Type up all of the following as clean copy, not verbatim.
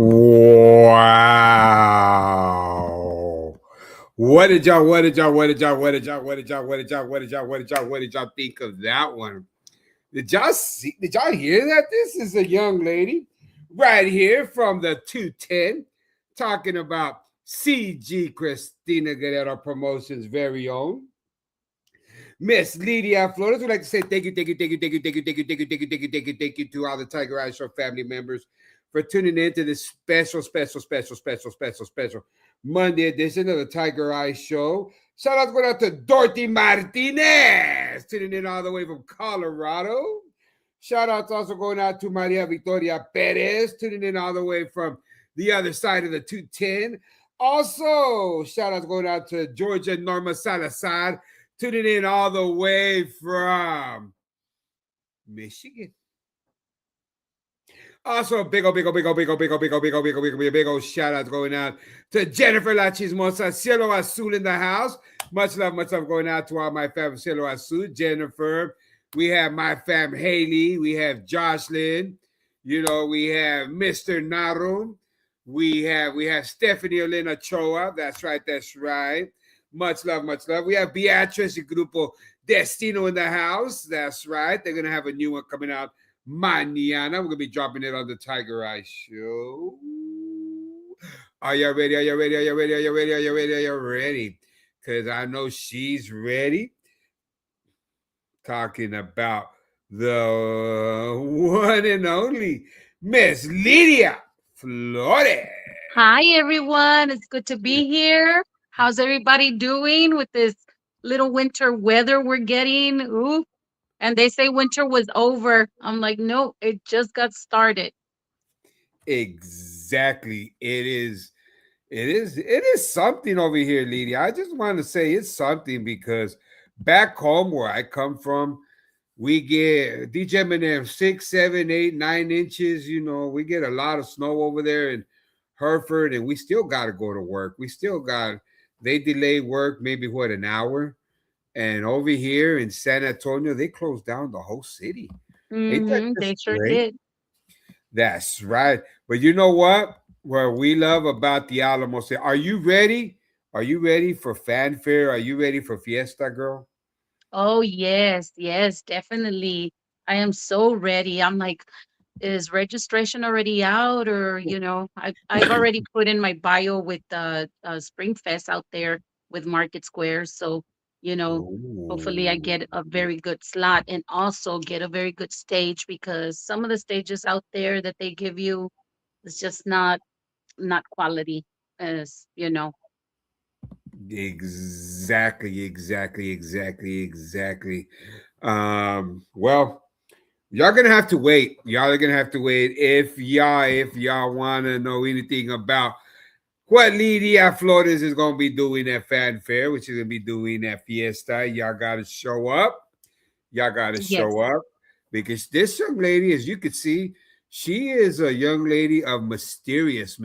Wow. What did y'all think of that one? Did y'all hear that? This is a young lady right here from the 210 talking about CG Christina Guerrero Promotions very own Miss Lydia Flores. We'd like to say thank you to all the Tiger Eye Show family members for tuning in to this special Monday edition of the Tiger Eye Show. Shout out going out to Dorothy Martinez, tuning in all the way from Colorado. Shout outs also going out to Maria Victoria Perez, tuning in all the way from the other side of the 210. Also, shout outs going out to Georgia Norma Salazar, tuning in all the way from Michigan. Also, big old shout out going out to Jennifer La Chismosa, Cielo Azul in the house. Much love going out to all my fam Cielo Azul, Jennifer. We have my fam Haley. We have Jocelyn. We have Mr. Narum. We have Stephanie Olena Choa. That's right. Much love. We have Beatrice and Grupo Destino in the house. That's right. They're going to have a new one coming out mañana. We're going to be dropping it on the Tiger Eye Show. Are you ready? Are you ready? Because I know she's ready. Talking about the one and only Miss Lydia Flores. Hi, everyone. It's good to be here. How's everybody doing with this little winter weather we're getting? Ooh, and they say winter was over. I'm like, no, it just got started. Exactly. It is something over here, Lydia. I just want to say it's something because back home where I come from, we get DJ Eminem 6, 7, 8, 9 inches. We get a lot of snow over there in Hereford, and we still got to go to work. They delay work maybe an hour. And over here in San Antonio, they closed down the whole city. Ain't that just They sure great? did. That's right. But you know what? What we love about the Alamo City. Are you ready? Are you ready for fanfare? Are you ready for fiesta, girl? Oh, yes, yes, definitely. I am so ready. I'm like, is registration already out? Or, I've already put in my bio with Spring Fest out there with Market Square. So, hopefully I Oh, get a very good slot and also get a very good stage because some of the stages out there that they give you is just not quality as. exactly. Well, y'all gonna have to wait. Y'all are gonna have to wait if y'all wanna know anything about what Lydia Flores is gonna be doing at Fanfare, which is gonna be doing at Fiesta. Y'all gotta show up. Y'all gotta Yes. show up because this young lady, as you can see, she is a young lady of mysterious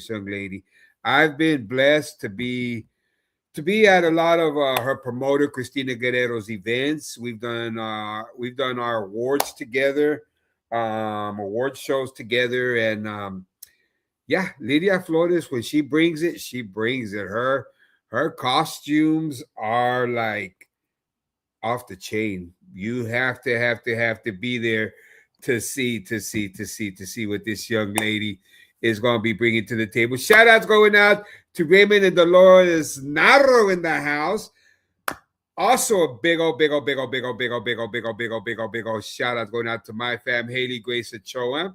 young lady. I've been blessed to be at a lot of her promoter Cristina Guerrero's events. We've done our awards together, award shows together, and yeah, Lydia Flores, when she brings it, she brings it. Her costumes are like off the chain. You have to be there to see what this young lady is going to be bringing to the table. Shout outs going out to Raymond and Dolores Narro in the house. Also a big old shout out going out to my fam Haley Grace Ochoa.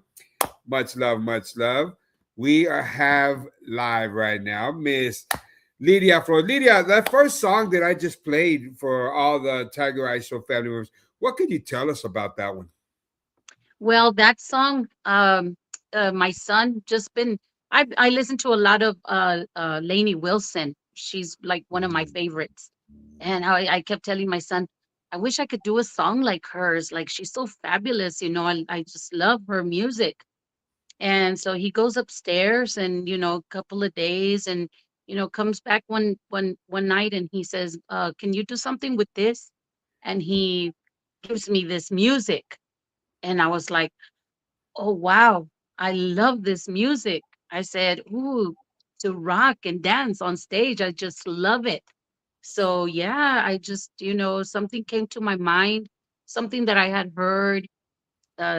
Much love, much love. We have live right now Miss Lydia Flores. Lydia, that first song that I just played for all the Tiger Eye Show family members, what could you tell us about that one? Well, that song, my son just been. I listen to a lot of Lainey Wilson. She's like one of my favorites, and I kept telling my son, I wish I could do a song like hers. Like she's so fabulous, I just love her music. And so he goes upstairs, and a couple of days, and comes back one night, and he says, "Can you do something with this?" And he gives me this music, and I was like, oh wow, I love this music. I said, ooh, to rock and dance on stage, I just love it. So yeah, I just, something came to my mind, something that I had heard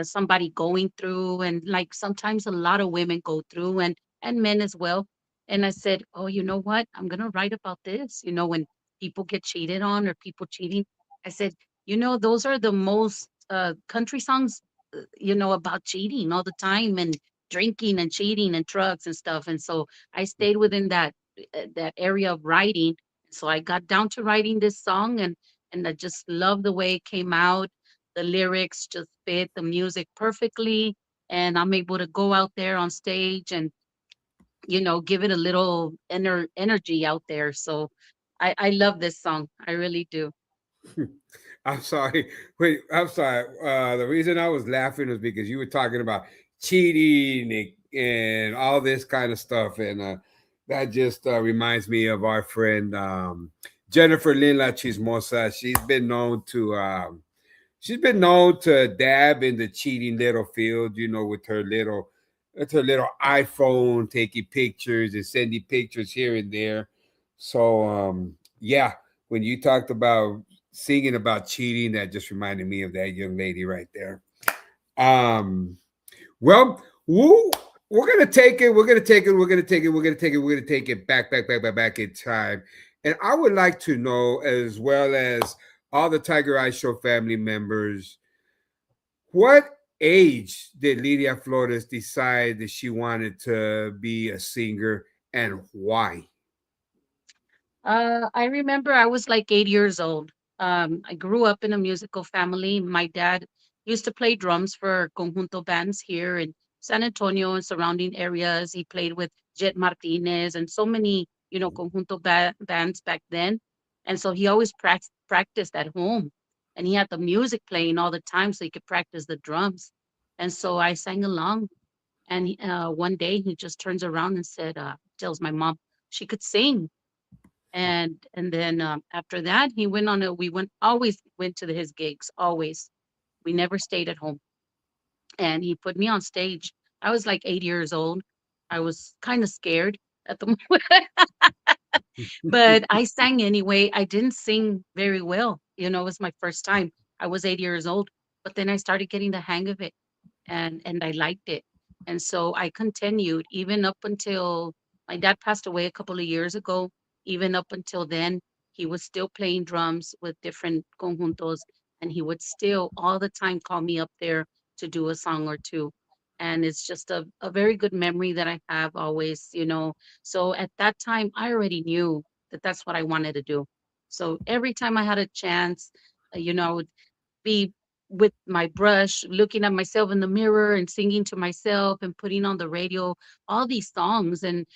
somebody going through, and like sometimes a lot of women go through, and men as well. And I said, oh, you know what, I'm gonna write about this, when people get cheated on or people cheating. I said, those are the most country songs, about cheating all the time, and drinking and cheating and drugs and stuff. And so I stayed within that area of writing. So I got down to writing this song, and I just love the way it came out. The lyrics just fit the music perfectly, and I'm able to go out there on stage and give it a little energy out there. So I love this song, I really do. I'm sorry. Wait, I'm sorry. The reason I was laughing is because you were talking about cheating and all this kind of stuff, and that just reminds me of our friend Jennifer Lila Chismosa. She's been known to dab in the cheating little field, with her little iPhone, taking pictures and sending pictures here and there. So yeah, when you talked about singing about cheating, that just reminded me of that young lady right there. Um, well, woo, we're gonna take it. We're gonna take it. We're gonna take it. We're gonna take it. We're gonna take it back in time. And I would like to know, as well as all the Tiger Eye Show family members, what age did Lydia Flores decide that she wanted to be a singer, and why? I remember I was like 8 years old. I grew up in a musical family. My dad used to play drums for conjunto bands here in San Antonio and surrounding areas. He played with Jet Martinez and so many, conjunto bands back then. And so he always practiced at home, and he had the music playing all the time so he could practice the drums. And so I sang along. And one day he just turns around and tells my mom she could sing. And then after that he went on a we went always went to his gigs, always. We never stayed at home, and he put me on stage. I was like 8 years old. I was kind of scared at the moment, but I sang anyway. I didn't sing very well, it was my first time. I was 8 years old, but then I started getting the hang of it, and I liked it. And so I continued even up until my dad passed away a couple of years ago. Even up until then, he was still playing drums with different conjuntos, and he would still all the time call me up there to do a song or two. And it's just a very good memory that I have always. So at that time, I already knew that that's what I wanted to do. So every time I had a chance, I would be with my brush, looking at myself in the mirror and singing to myself and putting on the radio all these songs. And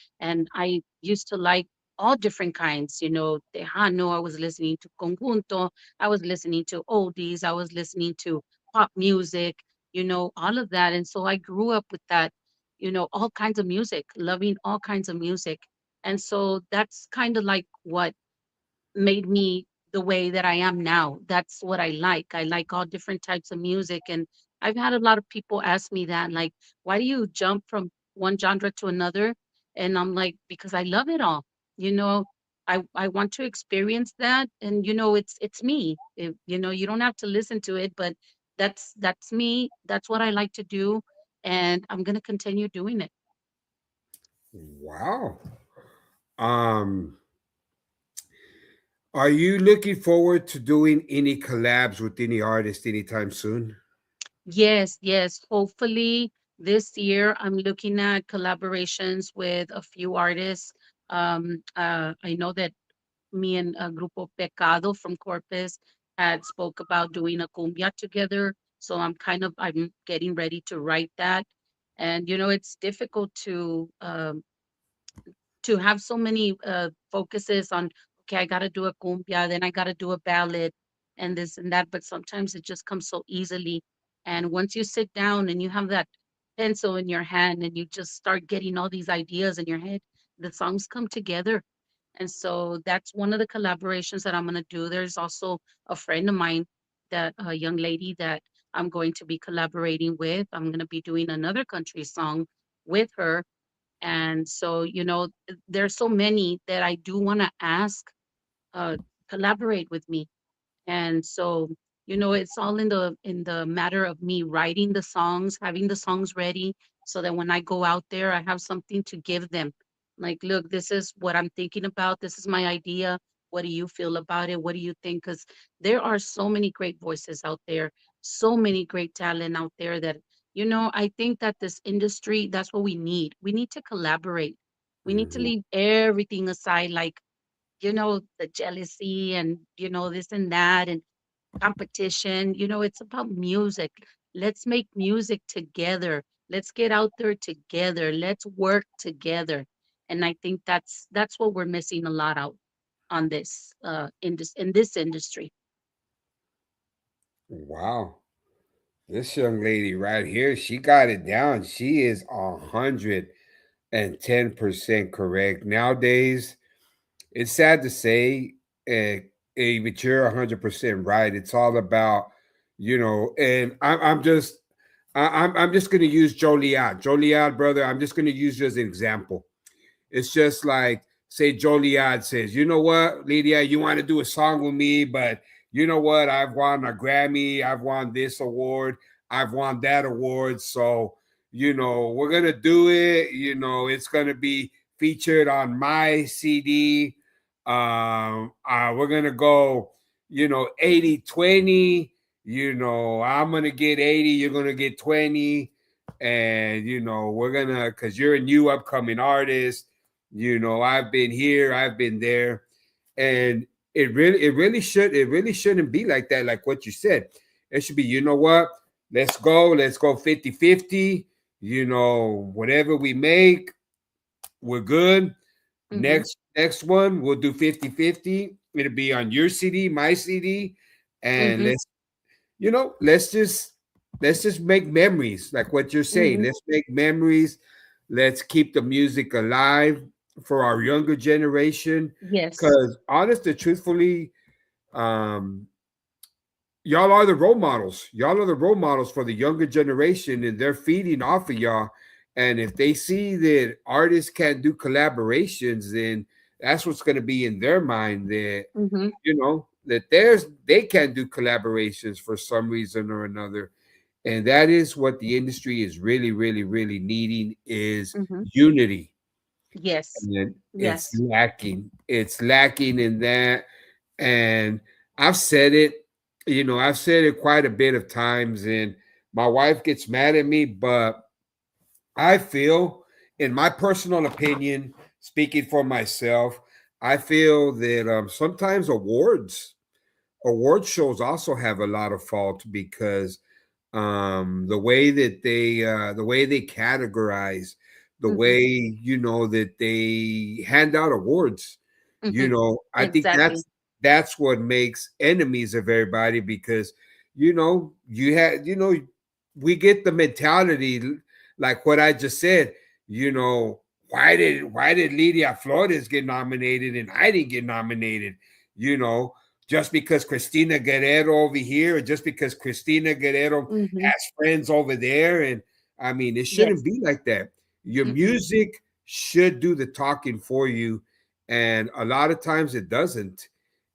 I used to like all different kinds, Tejano, I was listening to conjunto, I was listening to oldies, I was listening to pop music, all of that. And so I grew up with that, all kinds of music, loving all kinds of music. And so that's kind of like what made me the way that I am now. That's what I like. I like all different types of music. And I've had a lot of people ask me that, like, why do you jump from one genre to another? And I'm like, because I love it all. You know, I want to experience that. And it's me. You don't have to listen to it, but that's me. That's what I like to do. And I'm gonna continue doing it. Wow. Um, are you looking forward to doing any collabs with any artist anytime soon? Yes, yes. Hopefully this year I'm looking at collaborations with a few artists. I know that me and Grupo Pecado from Corpus had spoke about doing a cumbia together. So I'm getting ready to write that. And it's difficult to have so many focuses on, okay, I got to do a cumbia, then I got to do a ballad and this and that, but sometimes it just comes so easily. And once you sit down and you have that pencil in your hand and you just start getting all these ideas in your head, the songs come together. And so that's one of the collaborations that I'm going to do. There's also a friend of mine, that a young lady that I'm going to be collaborating with. I'm going to be doing another country song with her, And so, there's so many that I do want to ask, uh, collaborate with me. And so, it's all in the matter of me writing the songs, having the songs ready, so that when I go out there, I have something to give them. Like, look, this is what I'm thinking about. This is my idea. What do you feel about it? What do you think? Because there are so many great voices out there, so many great talent out there that, I think that this industry, that's what we need. We need to collaborate. We need to Mhm. leave everything aside, like, the jealousy and, this and that and competition. It's about music. Let's make music together. Let's get out there together. Let's work together. And I think that's what we're missing a lot out on this in this industry. Wow. This young lady right here, she got it down. She is 110% correct. Nowadays, it's sad to say, uh, but you're 100% right. It's all about, and I'm just gonna use Joliet. Joliet, brother. I'm just gonna use you as an example. It's just like, say, Joliet says, you know what, Lydia, you want to do a song with me, but you know what? I've won a Grammy, I've won this award, I've won that award. So, we're going to do it. It's going to be featured on my CD. We're going to go, 80-20. I'm going to get 80, you're going to get 20. And, we're going to, because you're a new upcoming artist. I've been here, I've been there, and it really shouldn't be like that. Like what you said, it should be, what? Let's go 50-50. Whatever we make, we're good. Hmm. Next one, we'll do 50-50. It'll be on your CD, my CD, and Hmm. let's just make memories, like what you're saying. Hmm. Let's make memories. Let's keep the music alive for our younger generation. Yes. Because honest and truthfully, um, y'all are the role models. Y'all are the role models for the younger generation, and they're feeding off of y'all. And if they see that artists can't do collaborations, then that's what's going to be in their mind, that Hmm. they can do collaborations for some reason or another. And that is what the industry is really, really, really needing, is Hmm. unity. Yes. And it's Yes. lacking. It's lacking in that. And I've said it, I've said it quite a bit of times, and my wife gets mad at me, but I feel, in my personal opinion, speaking for myself, I feel that sometimes award shows also have a lot of fault, because the way they categorize, the Hmm. way, that they hand out awards, Hmm. I think Exactly. that's what makes enemies of everybody, because we get the mentality, like what I just said. you know why did Lydia Flores get nominated and I didn't get nominated? you know just because Christina Guerrero over here, or just because Christina Guerrero Hmm. has friends over there. And I mean, it shouldn't Yes. be like that. Your Mm-mm. music should do the talking for you. And a lot of times it doesn't.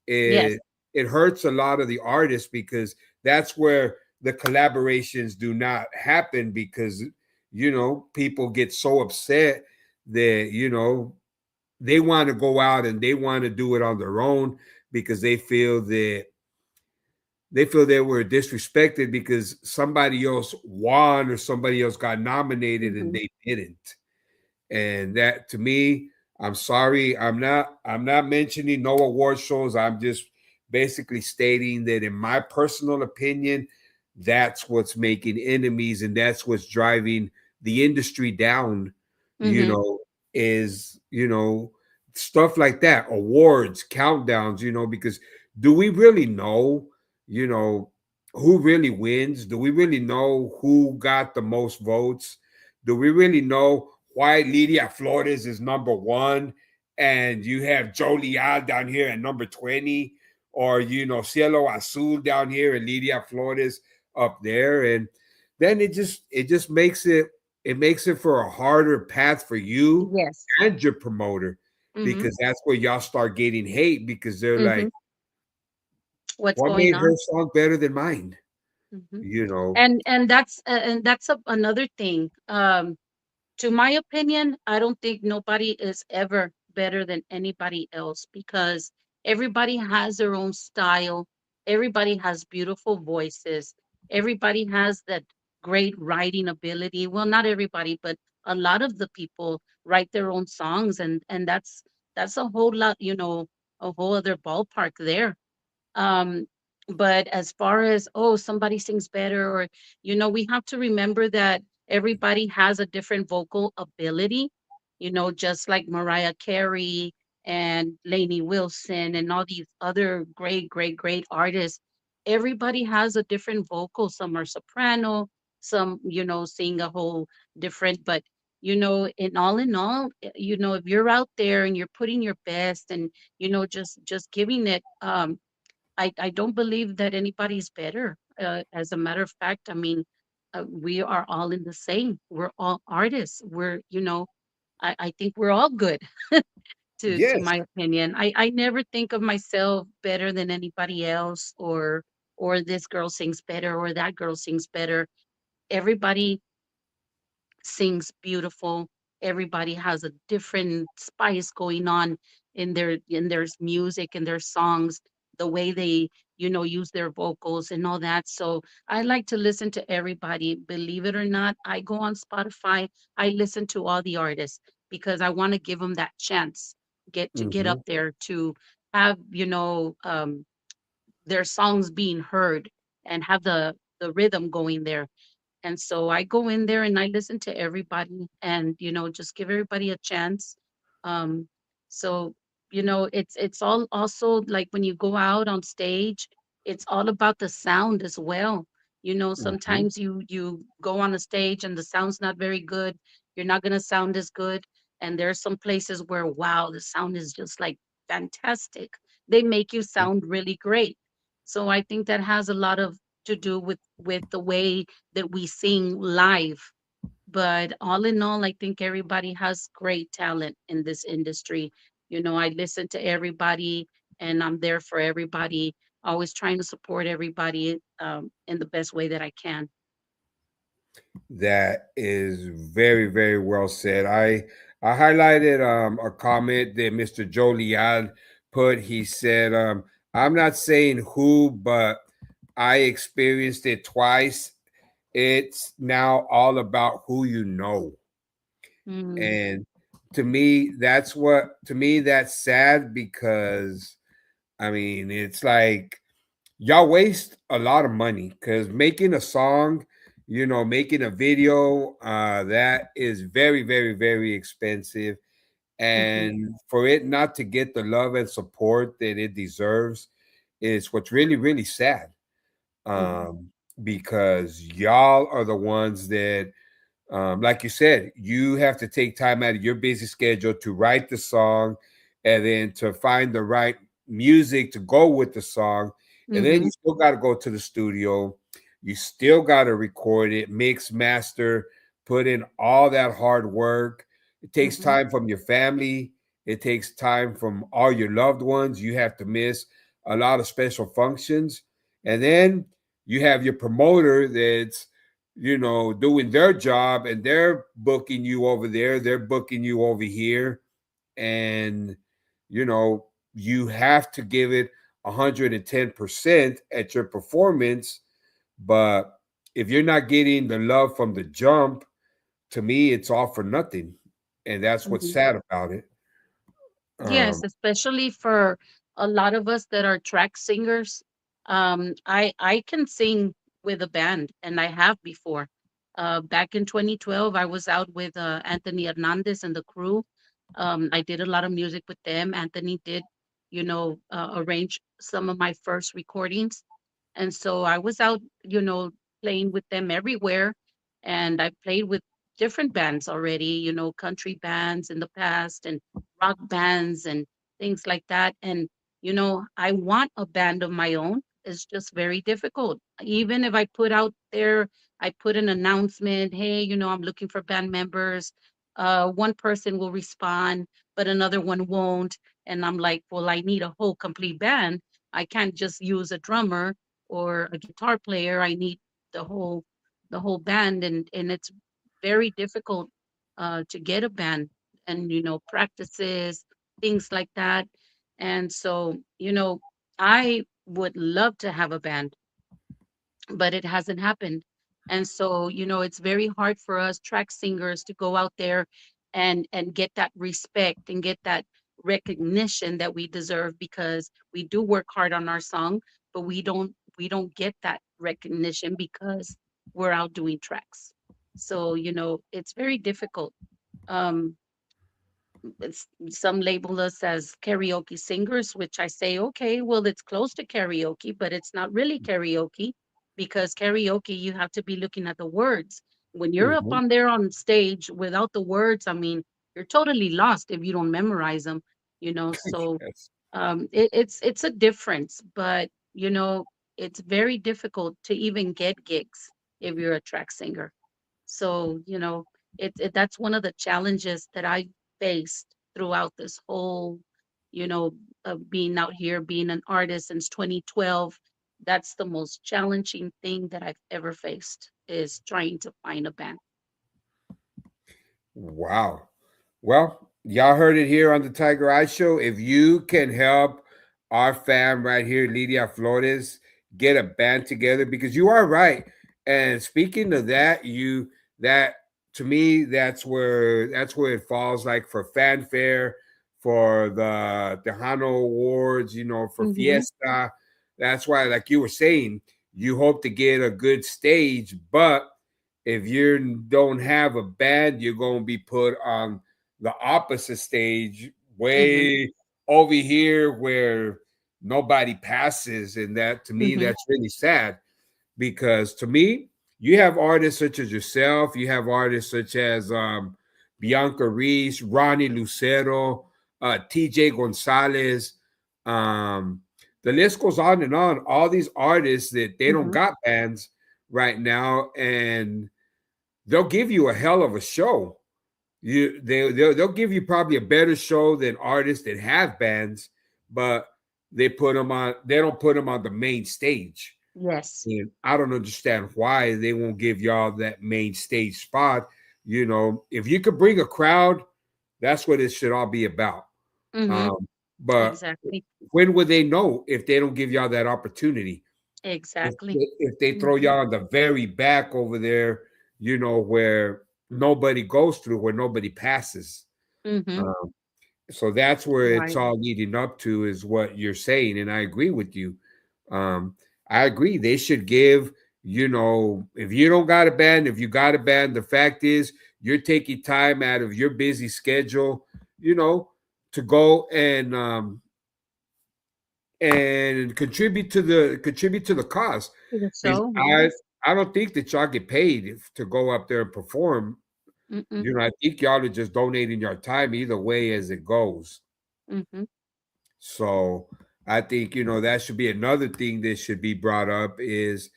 Yes. It hurts a lot of the artists, because that's where the collaborations do not happen, because people get so upset that they want to go out and they want to do it on their own, because they feel they were disrespected because somebody else won or somebody else got nominated and Hmm. they didn't. And that, to me, I'm sorry, I'm not mentioning no award shows. I'm just basically stating that, in my personal opinion, that's what's making enemies, and that's what's driving the industry down. you Hmm. know is stuff like that, awards, countdowns, because do we really know, you know who really wins? Do we really know who got the most votes? Do we really know why Lydia Flores is number one, and you have Joliet down here at number 20, or Cielo Azul down here and Lydia Flores up there? And then it just it makes it for a harder path for you Yes. and your promoter, Mm-hmm. because that's where y'all start getting hate because they're Mm-hmm. like, What's what going made her on? song better than mine? Mm-hmm. You know. And that's another thing. To my opinion, I don't think nobody is ever better than anybody else because everybody has their own style. Everybody has beautiful voices. Everybody has that great writing ability. Well, not everybody, but a lot of the people write their own songs, and that's a whole lot, a whole other ballpark there. um but as far as, oh, somebody sings better, or we have to remember that everybody has a different vocal ability, just like Mariah Carey and Lainey Wilson and all these other great great artists. Everybody has a different vocal. Some are soprano, some sing a whole different. But in all, if you're out there and you're putting your best, and just giving it, I don't believe that anybody's better. As a matter of fact, I mean, we are all in the same. We're all artists. I think we're all good, to Yes. my opinion. I never think of myself better than anybody else, or this girl sings better or that girl sings better. Everybody sings beautiful. Everybody has a different spice going on in their music and their songs, the way they use their vocals and all that. So I like to listen to everybody. Believe it or not, I go on Spotify. I listen to all the artists because I want to give them that chance get Hmm. up there to have their songs being heard and have the rhythm going there. And so I go in there and I listen to everybody and, just give everybody a chance. Um, so, it's all also like when you go out on stage, it's all about the sound as well. Hmm. Sometimes you go on a stage and the sound's not very good. You're not gonna sound as good. And there's some places where, wow, the sound is just like fantastic. They make you sound really great. So I think that has a lot of to do with the way that we sing live. But all in all, I think everybody has great talent in this industry. I listen to everybody and I'm there for everybody, always trying to support everybody in the best way that I can. That is very, very well said. I highlighted a comment that Mr. Joe Leal put. He said, I'm not saying who, but I experienced it twice. It's now all about who you know. Mm, And to me that's sad because I mean, it's like y'all waste a lot of money because making a song, making a video, that is very, very, very expensive. mhm, And for it not to get the love and support that it deserves is what's really, really sad. mhm, Um, because y'all are the ones that, like you said, you have to take time out of your busy schedule to write the song and then to find the right music to go with the song. And then mhm, you still got to go to the studio. You still got to record it, mix, master, put in all that hard work. It takes mhm, time from your family, it takes time from all your loved ones. You have to miss a lot of special functions. And then you have your promoter that's doing their job and they're booking you over there, they're booking you over here. And, you have to give it 110% at your performance. But if you're not getting the love from the jump, to me, it's all for nothing. And that's what's mhm. sad about it. Yes, Um, especially for a lot of us that are track singers. I can sing with a band, and I have before. Back in 2012, I was out with Anthony Hernandez and the crew. I did a lot of music with them. Anthony did, arrange some of my first recordings. And so I was out, playing with them everywhere. And I played with different bands already, country bands in the past and rock bands and things like that. And, I want a band of my own. is just very difficult. Even if I put out there, I put an announcement, hey, I'm looking for band members. One person will respond, but another one won't. And I'm like, well, I need a whole complete band. I can't just use a drummer or a guitar player. I need the whole the whole band, and it's very difficult to get a band, and practices, things like that. And so, I would love to have a band, but it hasn't happened. And so, it's very hard for us track singers to go out there and get that respect and get that recognition that we deserve, because we do work hard on our song, but we don't get that recognition because we're out doing tracks. So, it's very difficult. Um, some label us as karaoke singers, which I say, okay, well, it's close to karaoke, but it's not really karaoke, because karaoke, you have to be looking at the words. When you're up Mhm. on there on stage without the words, I mean, you're totally lost if you don't memorize them. So Yes. it's a difference, but it's very difficult to even get gigs if you're a track singer. So, that's one of the challenges that I faced throughout this whole, you know, being out here, being an artist since 2012. That's the most challenging thing that I've ever faced, is trying to find a band. Wow. Well, y'all heard it here on the Tiger Eye Show. If you can help our fam right here, Lydia Flores, get a band together, because you are right. And speaking of that, that to me, that's where it falls, like for fanfare, for the Tejano Awards, for Mm-hmm. Fiesta. That's why, like you were saying, you hope to get a good stage, but if you don't have a band, you're going to be put on the opposite stage, Mm-hmm. way over here where nobody passes. And that, to me, Mm-hmm. that's really sad, because to me, you have artists such as yourself, you have artists such as Bianca Reese, Ronnie Lucero, TJ Gonzalez. Um, the list goes on and on. All these artists that they don't Mm-hmm. got bands right now, and they'll give you a hell of a show. They'll give you probably a better show than artists that have bands, but they don't put them on the main stage. Yes. And I don't understand why they won't give y'all that main stage spot. If you could bring a crowd, that's what it should all be about. Mm-hmm. But Exactly. when would they know if they don't give y'all that opportunity? if Exactly. if they throw Mm-hmm. y'all in the very back over there, where nobody goes through, where nobody passes. Mm-hmm. Um, so that's where it's Right. all leading up to, is what you're saying, and I agree with you. Um, I agree. They should give. If you don't got a band, if you got a band, the fact is you're taking time out of your busy schedule, you know, to go and contribute to the cause. To the Because show, I yes. I don't think that y'all get paid to go up there and perform. Mm-mm. I think y'all are just donating your time either way as it goes. Mm-hmm. So I think that should be another thing that should be brought up, is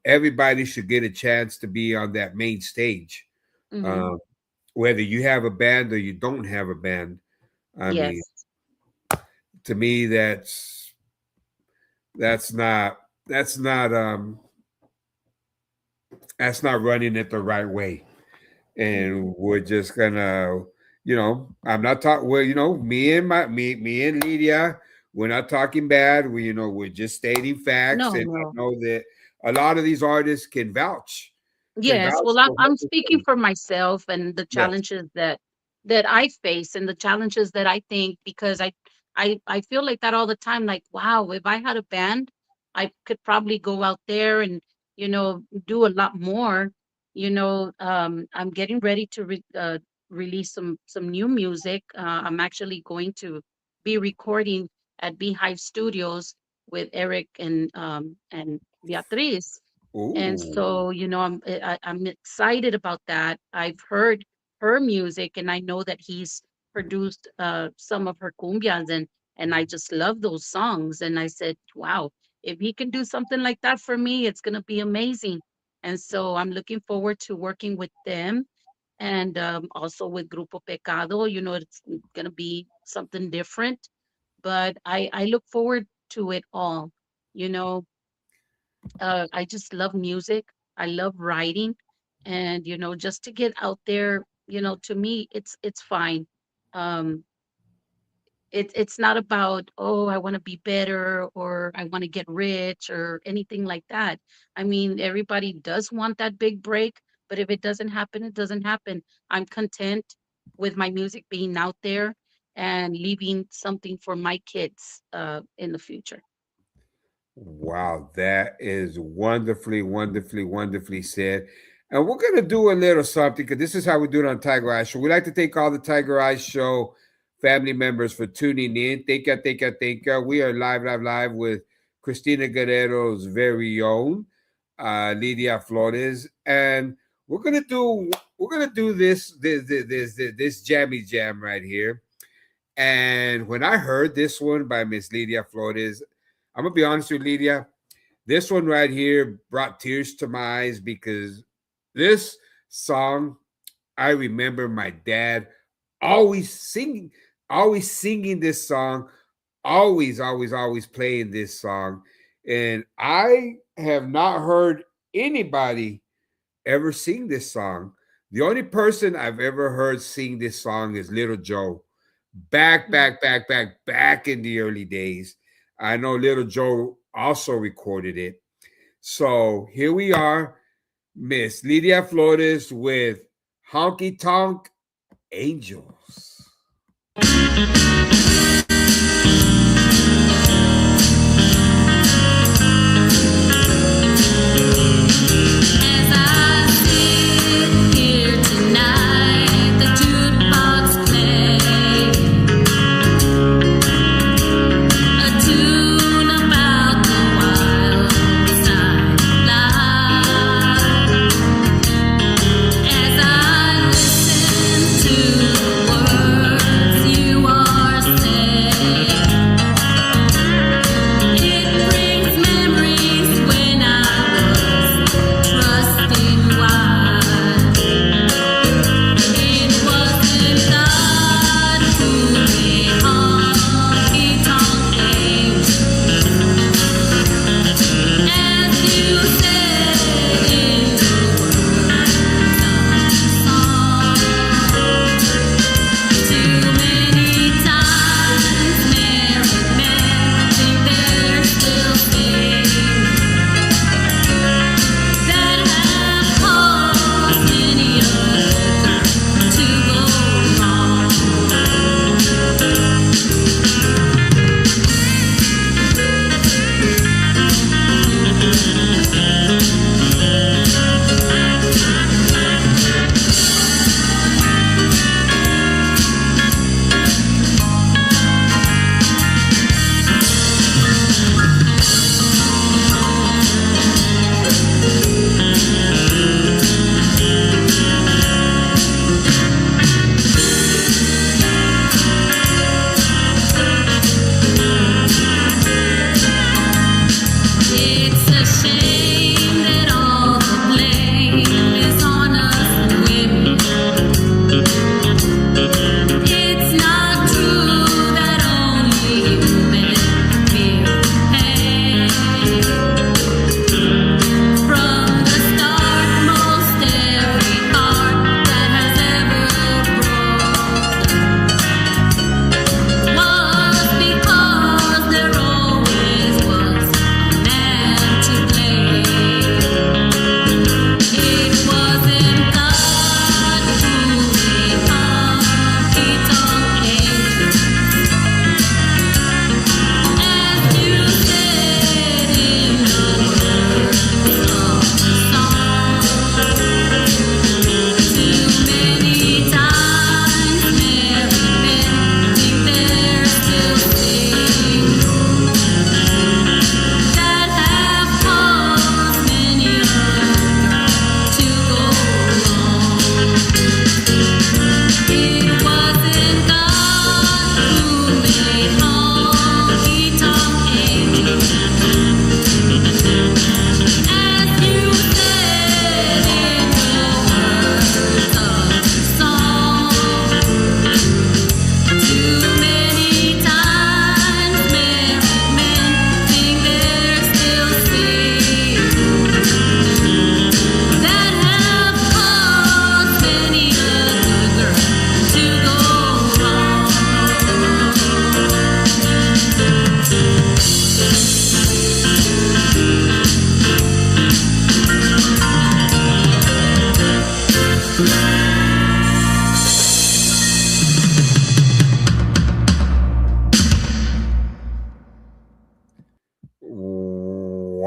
everybody should get a chance to be on that main stage, Mm-hmm. um, whether you have a band or you don't have a band. I mean, Yes. to me, that's not that's not that's not running it the right way. Mm-hmm. And we're just gonna, I'm not talking. Well, me and Lydia, we're not talking bad. We're just stating facts, No, and I no. know that a lot of these artists can vouch Yes, well, I'm for what I'm they're speaking saying. for myself and the Yes. challenges that I face, and the challenges that I think, because I feel like that all the time. Like, wow, if I had a band, I could probably go out there and do a lot more. I'm getting ready to release some new music. I'm actually going to be recording at Beehive Studios with Eric and Beatriz, and Ooh. so, I'm excited about that. I've heard her music, and I know that he's produced some of her cumbias, and I just love those songs. And I said, wow. if he can do something like that for me, it's gonna be amazing. And so I'm looking forward to working with them, and also with Grupo Pecado. It's gonna be something different, but I look forward to it all. You know, I just love music. I love writing, and just to get out there, to me, it's fine. Um, it's not about, oh, I want to be better, or I want to get rich, or anything like that. I mean, everybody does want that big break, but if it doesn't happen, it doesn't happen. I'm content with my music being out there and leaving something for my kids in the future. Wow, that is wonderfully, wonderfully, wonderfully said. And we're gonna do a little something because this is how we do it on Tiger Eye Show. We like to thank all the Tiger Eye Show family members for tuning in. Thank you, thank you, thank you. We are live, live, live with Christina Guerrero's very own Lydia Flores, and we're gonna do this jammy jam right here. And when I heard this one by Miss Lydia Flores, I'm gonna be honest with you, Lydia. This one right here brought tears to my eyes because this song, I remember my dad always singing, always singing this song, always, always, always playing this song. And I have not heard anybody ever sing this song. The only person I've ever heard sing this song is Little Joe. Back, Mhm. back, back, back, back in the early days. I know Little Joe also recorded it. So here we are, Miss Lydia Flores with Honky Tonk Angels. As I sit here tonight, the jukebox plays a tune about the wild side life. As I listen to the words you are saying.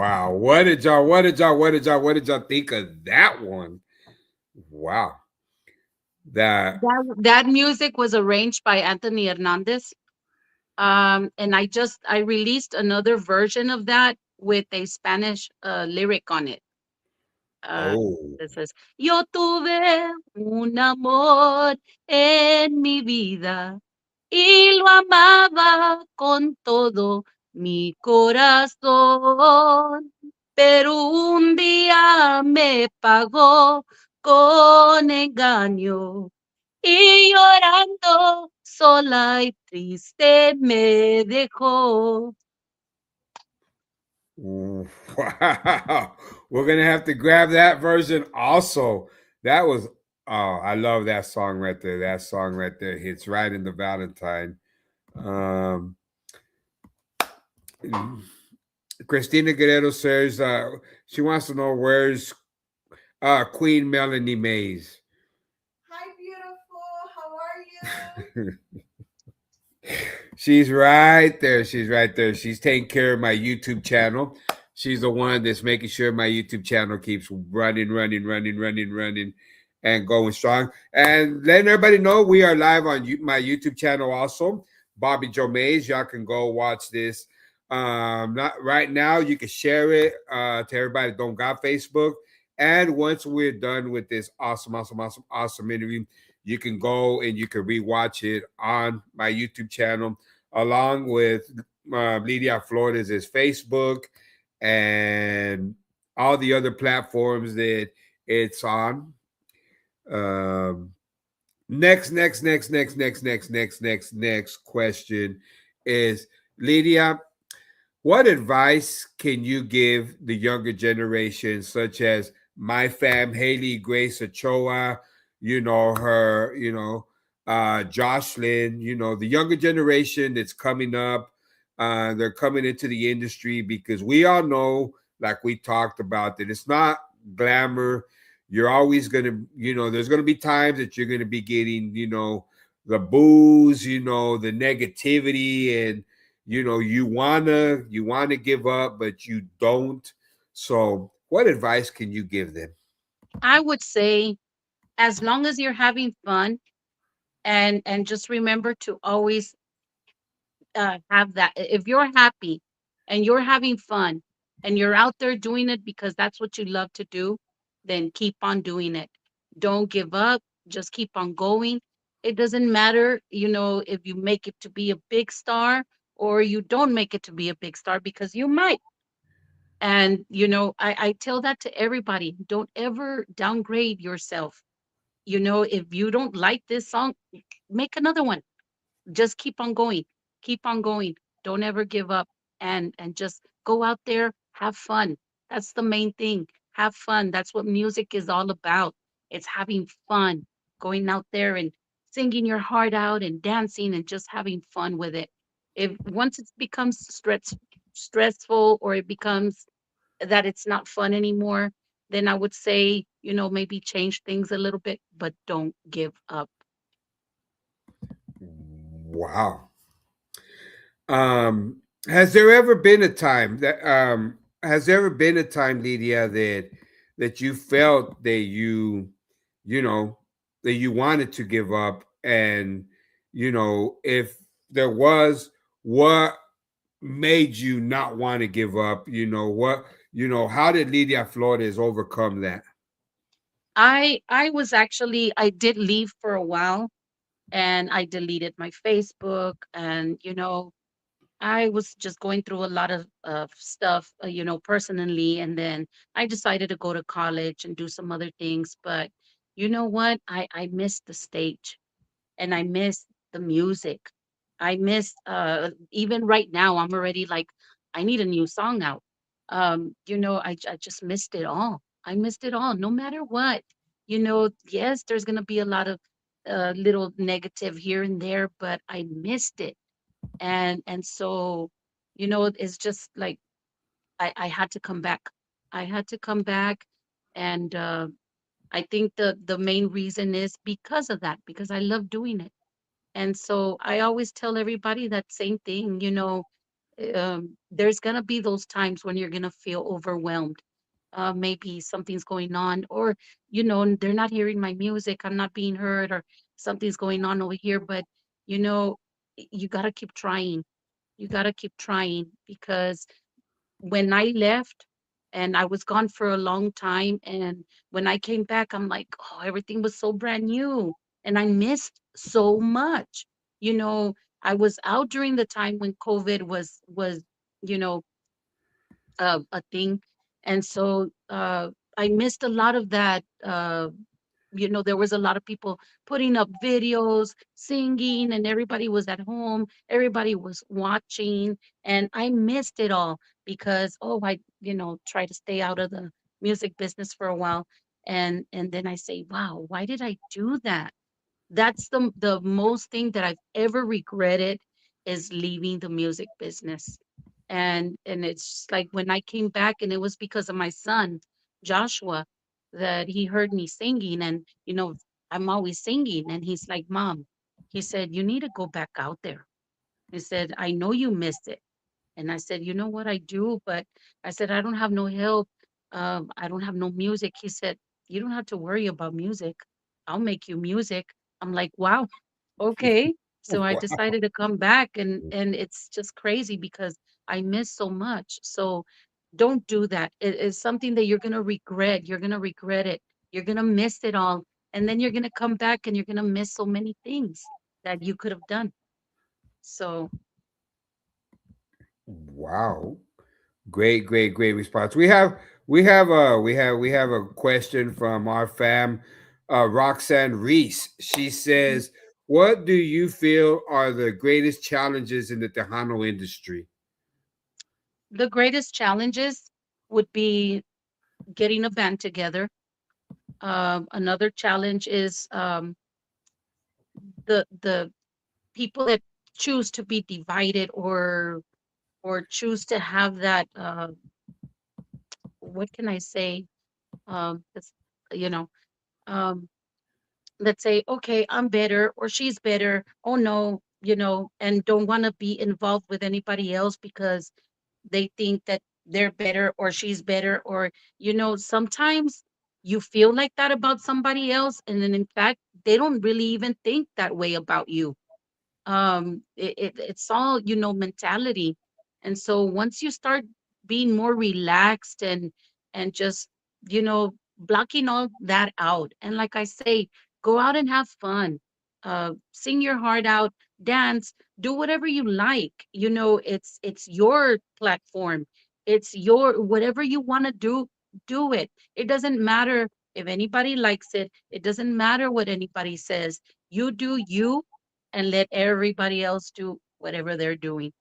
Wow. What did y'all think of that one? Wow. That That music was arranged by Anthony Hernandez. And I released another version of that with a Spanish lyric on it. Uh, oh. that says, Yo tuve un amor en mi vida y lo amaba con todo mi corazón, pero un día me pagó con engaño y llorando sola y triste me dejó. Wow. We're gonna have to grab that version also. That was I love that song right there. That song right there hits right in the Valentine. Um Christina Guerrero says she wants to know where's Queen Melanie Mays. Hi, beautiful. How are you? She's right there. She's right there. She's taking care of my YouTube channel. She's the one that's making sure my YouTube channel keeps running, and going strong. And letting everybody know we are live on my YouTube channel also. Bobby Joe Mays. Y'all can go watch this. Not right now. You can share it to everybody that don't got Facebook. And once we're done with this awesome interview, you can go and you can rewatch it on my YouTube channel, along with Lydia Flores' Facebook and all the other platforms that it's on. Um, next question is, Lydia, what advice can you give the younger generation, such as my fam, Haley Grace Ochoa, Jocelyn, the younger generation that's coming up? They're coming into the industry because we all know, like we talked about, that it's not glamour. You're always going to, there's going to be times that you're going to be getting, the booze, the negativity, and you wanna give up, but you don't. So what advice can you give them? I would say, as long as you're having fun, and just remember to always have that. If you're happy and you're having fun and you're out there doing it because that's what you love to do, then keep on doing it. Don't give up. Just keep on going. It doesn't matter, if you make it to be a big star or you don't make it to be a big star, because you might. And, I tell that to everybody. Don't ever downgrade yourself. If you don't like this song, make another one. Just keep on going. Keep on going. Don't ever give up, and just go out there, have fun. That's the main thing. Have fun. That's what music is all about. It's having fun, going out there and singing your heart out and dancing and just having fun with it. If once it becomes stressful, or it becomes that it's not fun anymore, then I would say, maybe change things a little bit, but don't give up. Wow. Has there ever been a time that has there ever been a time, Lydia, that you felt that you know that you wanted to give up, and if there was, what made you not want to give up? How did Lydia Flores overcome that? I did leave for a while, and I deleted my Facebook, and I was just going through a lot of stuff, personally, and then I decided to go to college and do some other things. But you know what? I missed the stage, and I miss the music. I miss even right now I'm already like, I need a new song out. I just missed it all. I missed it all, no matter what. Yes, there's gonna be a lot of little negative here and there, but I missed it. And so, it's just like I had to come back. I had to come back, and I think the main reason is because of that, because I love doing it. And so I always tell everybody that same thing, there's gonna be those times when you're gonna feel overwhelmed. Maybe something's going on, or they're not hearing my music. I'm not being heard, or something's going on over here. But you know, you gotta keep trying. You gotta keep trying because when I left and I was gone for a long time, and when I came back, I'm like, oh, everything was so brand new, and I missed so much. You know, I was out during the time when COVID was you know a thing, and so I missed a lot of that. There was a lot of people putting up videos, singing, and everybody was at home. Everybody was watching, and I missed it all because I try to stay out of the music business for a while, and then I say, wow, why did I do that? That's the most thing that I've ever regretted is leaving the music business. And it's like when I came back, and it was because of my son, Joshua, that he heard me singing. And I'm always singing, and he's like, Mom, he said, you need to go back out there. He said, I know you missed it. And I said, you know what, I do, but I said, I don't have no help. I don't have no music. He said, you don't have to worry about music. I'll make you music. I'm like, wow, okay. So I Wow. decided to come back, and it's just crazy because I miss so much. So don't do that. It is something that you're gonna regret. You're gonna regret it. You're gonna miss it all. And then you're gonna come back and you're gonna miss so many things that you could have done. So Wow. Great, great, great response. We have a question from our fam, Roxanne Reese. She mhm. says, "What do you feel are the greatest challenges in the Tejano industry?" The greatest challenges would be getting a band together. Another challenge is the people that choose to be divided, or choose to have that. What can I say? That's, you know, um, that say, okay, I'm better or she's better. Oh no, and don't want to be involved with anybody else because they think that they're better or she's better, or sometimes you feel like that about somebody else, and then in fact they don't really even think that way about you. It's all mentality. And so once you start being more relaxed, and just blocking all that out, and like I say, go out and have fun, sing your heart out, dance, do whatever you like. It's your platform, it's your whatever you want to do it. It doesn't matter if anybody likes it, it doesn't matter what anybody says. You do you, and let everybody else do whatever they're doing.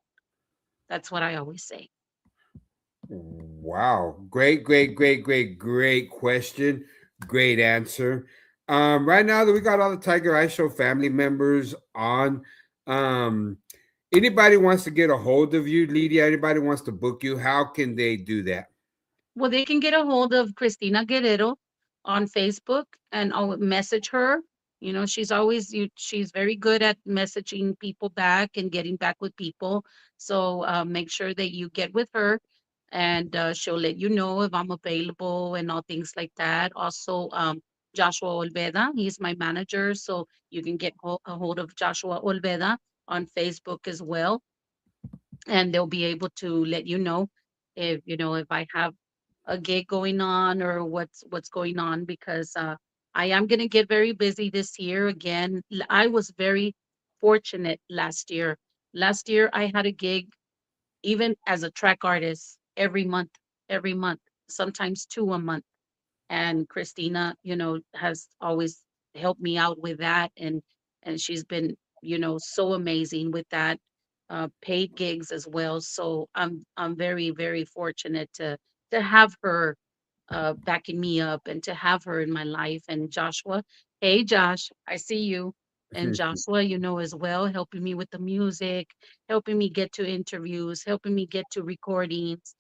That's what I always say. Wow. Great, great, great, great, great question. Great answer. Right now that we got all the Tiger Eye Show family members on, um, anybody wants to get a hold of you, Lydia, anybody wants to book you, how can they do that? Well, they can get a hold of Cristina Guerrero on Facebook, and I'll message her. She's very good at messaging people back and getting back with people. So make sure that you get with her, and she'll let you know if I'm available and all things like that. Also, Joshua Olveda, he's my manager, so you can get a hold of Joshua Olveda on Facebook as well, and they'll be able to let you know if I have a gig going on, or what's going on, because I am going to get very busy this year again. I was very fortunate last year. Last year I had a gig even as a track artist every month, sometimes two a month. And Christina, has always helped me out with that, and she's been, so amazing with that, paid gigs as well. So I'm very, very fortunate to have her backing me up, and to have her in my life. And Joshua, hey Josh, I see you. And Joshua, as well, helping me with the music, helping me get to interviews, helping me get to recordings,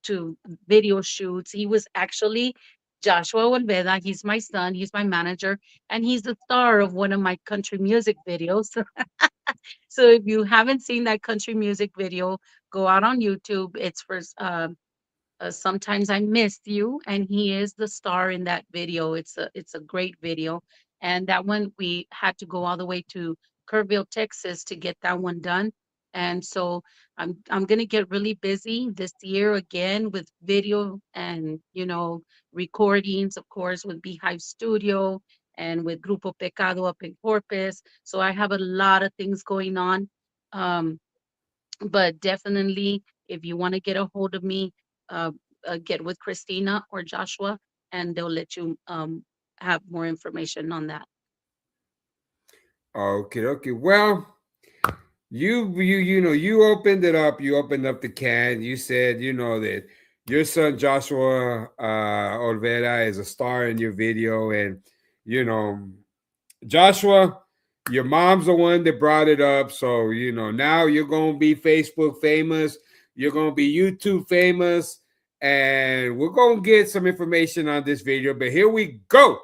to video shoots. He was actually Joshua Olveda. He's my son. He's my manager, and he's the star of one of my country music videos. So if you haven't seen that country music video, go out on YouTube. It's for Sometimes I Missed You, and he is the star in that video. It's a great video, and that one we had to go all the way to Kerrville, Texas, to get that one done. And so I'm gonna get really busy this year again with video and recordings, of course, with Beehive Studio and with Grupo Pecado up in Corpus. So I have a lot of things going on. Um, but definitely, if you want to get a hold of me, uh, get with Christina or Joshua, and they'll let you have more information on that. Okay, okay. Well, you opened it up. You opened up the can. You said that your son Joshua Olvera is a star in your video, and you know Joshua, your mom's the one that brought it up. So, now you're going to be Facebook famous. You're going to be YouTube famous. And we're going to get some information on this video. But here we go.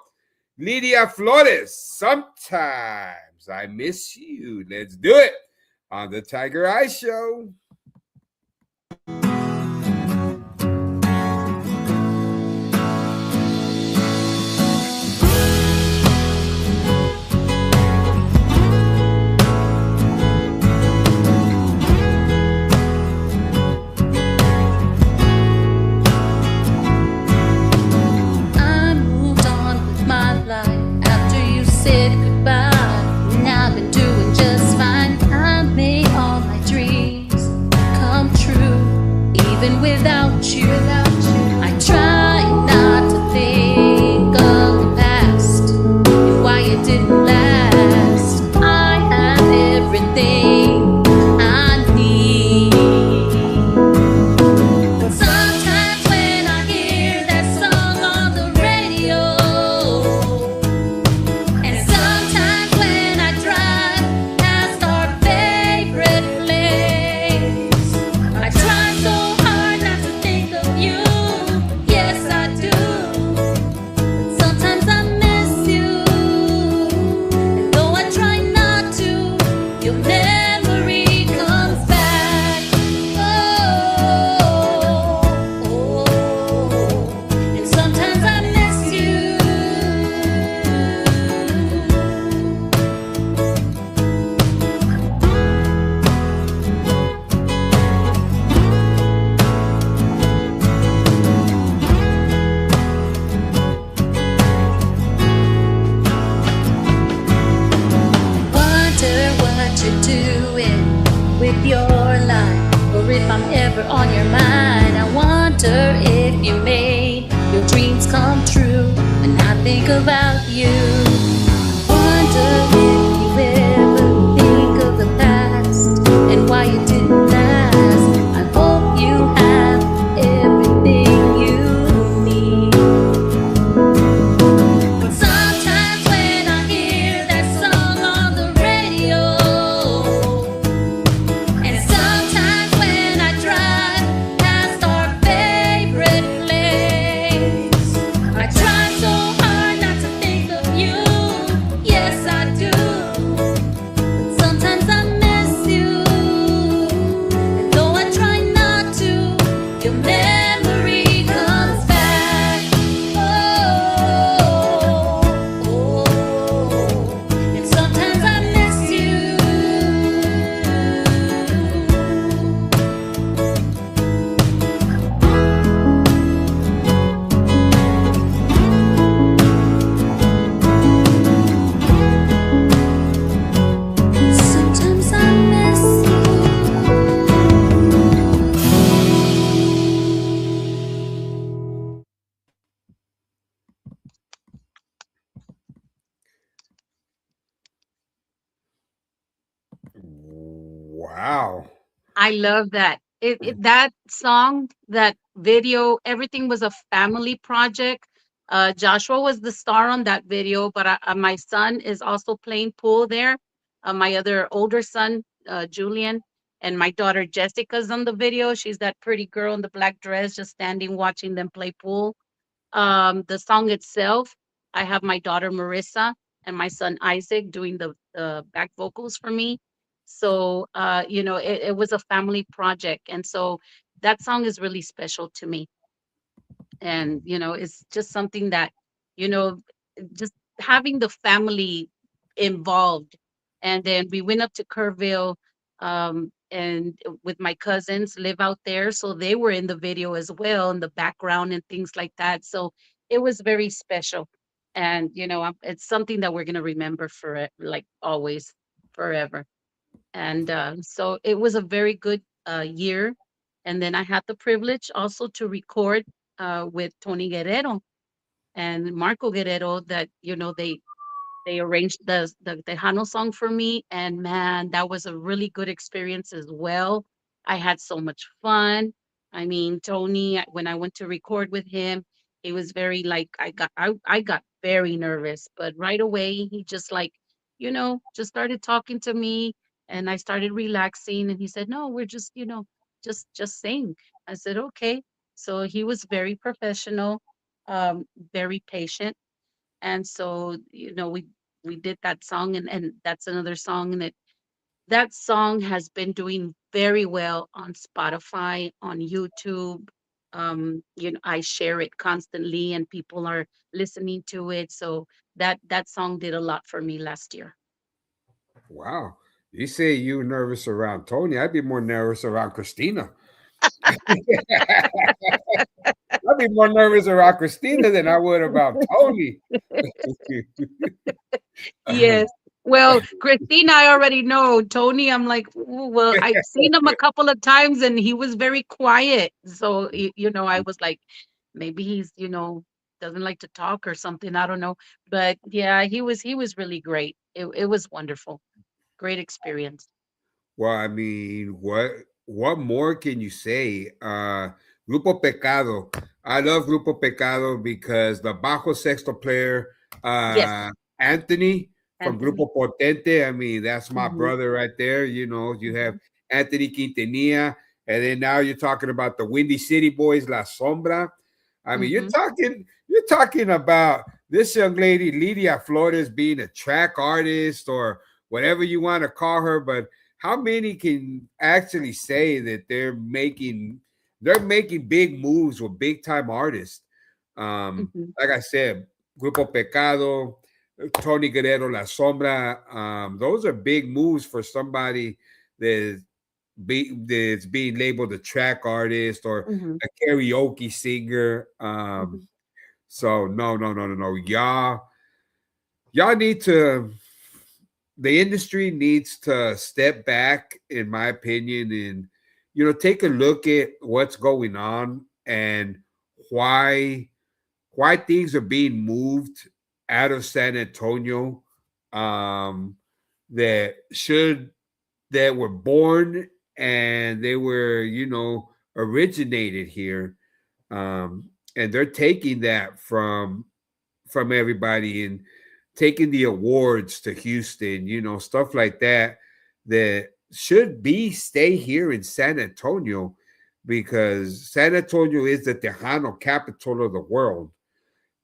Lydia Flores, sometimes I miss you. Let's do it on the Tiger Eye Show. I moved on with my life after you said goodbye. And I've been doing just fine. I made all my dreams come true, even without you. I try not to think of the past and why it didn't last. I have everything I need. But sometimes when I hear that song on the radio, and sometimes when I drive past our favorite place, I try so hard not to think of you. Yes, I do. But sometimes I miss you. And though I try not to, your memory comes back. And sometimes I miss you. Wonder what you're doing with your life, or if I'm ever on your mind. I wonder if you made your dreams come true when I think about you. Wonder if you ever think of the past and why it didn't last. I hope you have everything you need. But sometimes when I hear that song on the radio, and sometimes when I drive past our favorite place, I try so hard not to think of you. Yes, I do. But sometimes I miss you. And though I try not to, your memory comes back. And sometimes I miss you. Sometimes I miss you. Wow. I love that. That song, that video, everything was a family project. Joshua was the star on that video, but my son is also playing pool there. My other older son, Julian, and my daughter Jessica's on the video. She's that pretty girl in the black dress, just standing watching them play pool. The song itself, I have my daughter Marissa and my son Isaac doing the back vocals for me. So, it was a family project. And so that song is really special to me. And, it's just something that, you know, just having the family involved. And then we went up to Kerrville, and with my cousins live out there. So they were in the video as well, in the background and things like that. So it was very special. And, it's something that we're going to remember for it, like always, forever. And so it was a very good year. And then I had the privilege also to record with Tony Guerrero and Marco Guerrero, that they arranged the Tejano song for me, and man, that was a really good experience as well. I had so much fun. I mean, Tony, when I went to record with him, he was very like I got very nervous, but right away he just like, just started talking to me, and I started relaxing, and he said, "No, we're just, just sing." I said, "Okay." So he was very professional, very patient, and so, we did that song, and that's another song, and that song has been doing very well on Spotify, on YouTube. I share it constantly and people are listening to it. So that song did a lot for me last year. Wow. You say you were nervous around Tony. I'd be more nervous around Christina. I'd be more nervous around Christina than I would about Tony. Yes. Well, Christina, I already know. Tony, I'm like, "Ooh, well, I've seen him a couple of times and he was very quiet." So, I was like, maybe he's, doesn't like to talk or something. I don't know. But yeah, he was really great. It was wonderful. Great experience. Well, I mean, what more can you say? Grupo Pecado. I love Grupo Pecado because the bajo sexto player, Yes, Anthony from Anthony. Grupo Potente. I mean, that's my Hmm. brother right there. You have Hmm. Anthony Quintanilla, and then now you're talking about the Windy City Boys, La Sombra. I mean, Hmm. you're talking about this young lady, Lydia Flores, being a track artist or whatever you want to call her, but how many can actually say that they're making big moves with big time artists? Hmm. Like I said, Grupo Pecado, Tony Guerrero, La Sombra. Those are big moves for somebody that that's being labeled a track artist or Hmm. a karaoke singer. Hmm. So no, no, no, no, no. Y'all need to, the industry needs to step back, in my opinion, and take a look at what's going on and why why things are being moved out of San Antonio, um, that should that were born and they were originated here, um, and they're taking that from everybody and taking the awards to Houston, stuff like that, that should be stay here in San Antonio because San Antonio is the Tejano capital of the world.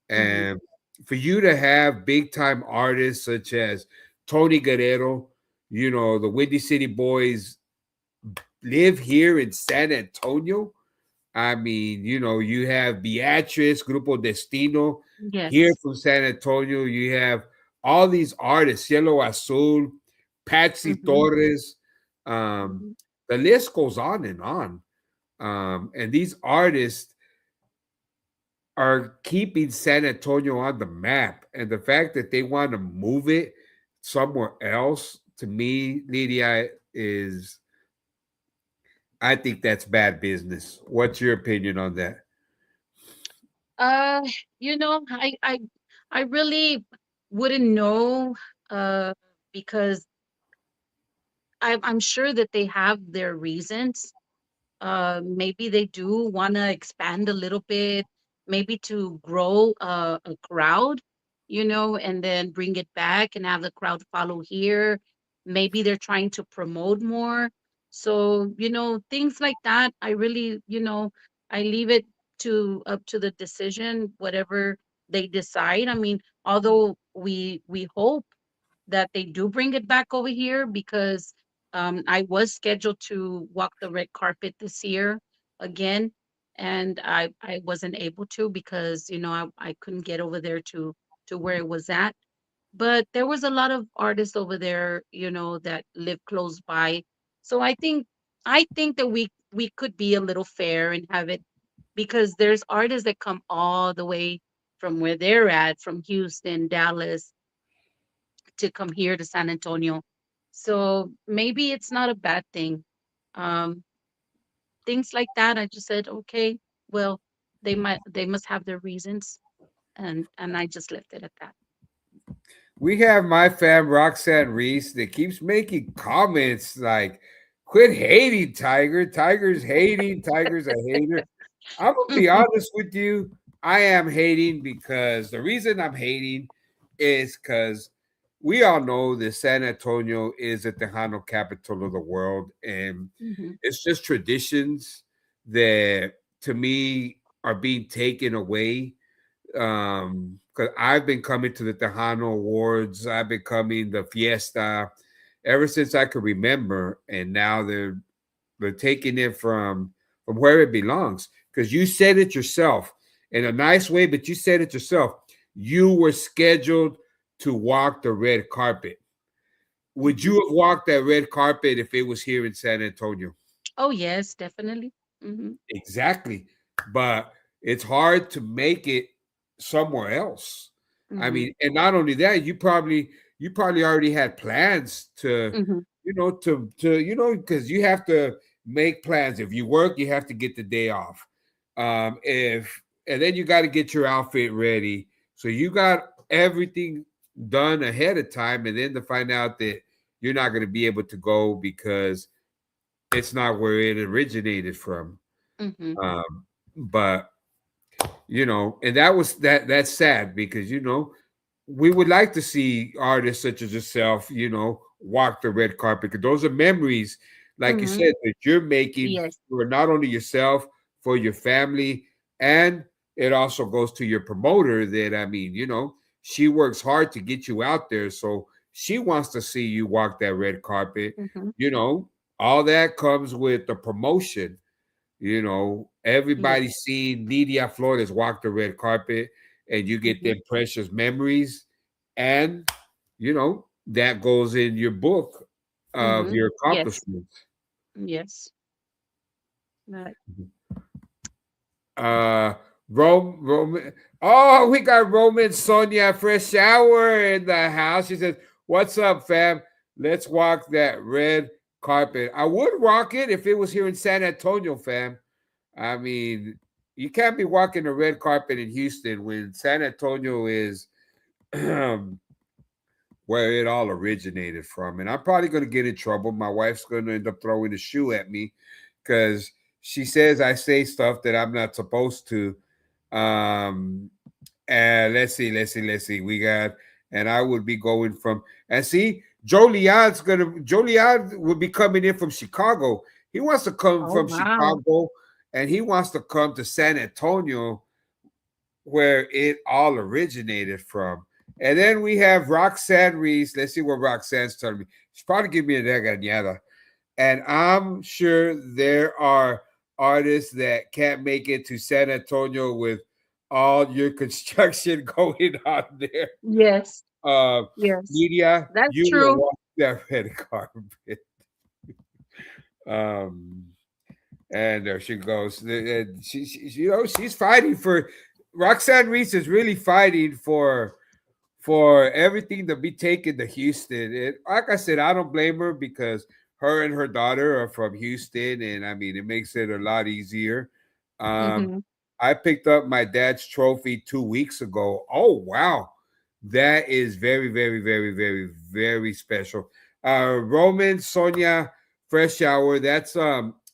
Hmm. And for you to have big time artists such as Tony Guerrero, the Windy City Boys live here in San Antonio. I mean, you have Beatrice, Grupo Destino here Yes. from San Antonio. You have all these artists, Cielo Azul, Patsy Hmm. Torres. Um, Hmm. the list goes on and on. And these artists are keeping San Antonio on the map. And the fact that they want to move it somewhere else, to me, Lydia, is I think that's bad business. What's your opinion on that? Uh, I really wouldn't know, uh, because I'm sure that they have their reasons. Maybe they do want to expand a little bit, maybe to grow a crowd, and then bring it back and have the crowd follow here. Maybe they're trying to promote more. So, things like that, I really, I leave it to up to the decision, whatever they decide. I mean, although we hope that they do bring it back over here because I was scheduled to walk the red carpet this year again, and I wasn't able to because I couldn't get over there to where it was at. But there was a lot of artists over there, that live close by. So I think that we could be a little fair and have it, because there's artists that come all the way from where they're at, from Houston, Dallas, to come here to San Antonio. So maybe it's not a bad thing. Um, Things like that, I just said, okay, well, they must have their reasons, and I just left it at that. We have my fam Roxanne Reese that keeps making comments like, "Quit hating Tiger. Tiger's hating. Tiger's a hater." I'm gonna be honest with you. I am hating because the reason I'm hating is because we all know that San Antonio is the Tejano capital of the world, and Hmm. it's just traditions that to me are being taken away. Because I've been coming to the Tejano Awards, I've been coming the Fiesta ever since I could remember, and now they're taking it from where it belongs. Because you said it yourself in a nice way, but you said it yourself. You were scheduled to walk the red carpet. Would Hmm. you have walked that red carpet if it was here in San Antonio? Oh yes, definitely. Hmm. Exactly. But it's hard to make it somewhere else. I Hmm. mean, and not only that, you probably already had plans to, Hmm. because you have to make plans. If you work, you have to get the day off. If and then you got to get your outfit ready. So you got everything done ahead of time, and then to find out that you're not going to be able to go because it's not where it originated from. Hmm. But and that's sad because we would like to see artists such as yourself, walk the red carpet because those are memories, like you Hmm. said, that you're making Yes. for not only yourself, for your family, and it also goes to your promoter that she works hard to get you out there. So she wants to see you walk that red carpet. Hmm. You know, all that comes with the promotion. Everybody Yes. seen Lydia Flores walk the red carpet, and you get Hmm. them precious memories, and that goes in your book of Hmm. your Yes. accomplishments. Yes. Right. Uh, Roman. Oh, we got Roman Sonia Fresh Shower in the house. She says, "What's up, fam? Let's walk that red carpet." I would rock it if it was here in San Antonio, fam. I mean, you can't be walking the red carpet in Houston when San Antonio is where it all originated from. And I'm probably going to get in trouble. My wife's going to end up throwing a shoe at me because she says I say stuff that I'm not supposed to. Um, and let's see. We got, and I would be going from, and see, Joe Leon will be coming in from Chicago. He wants to come Oh from wow. Chicago and he wants to come to San Antonio where it all originated from. And then we have Roxanne Reese. Let's see what Roxanne's telling me. She's probably giving me a regañada. And I'm sure there are artists that can't make it to San Antonio with all your construction going on there. Yes. Uh, Yes. Media, That's you will true. walk that red carpet. Um, and there she goes. She's fighting for Roxanne Reese is really fighting for everything to be taken to Houston. And like I said, I don't blame her because her and her daughter are from Houston, and I mean it makes it a lot easier. Um, Hmm. I picked up my dad's trophy 2 weeks ago. Oh wow, that is very, very, very, very, very special. Roman Sonia Fresh Shower. That's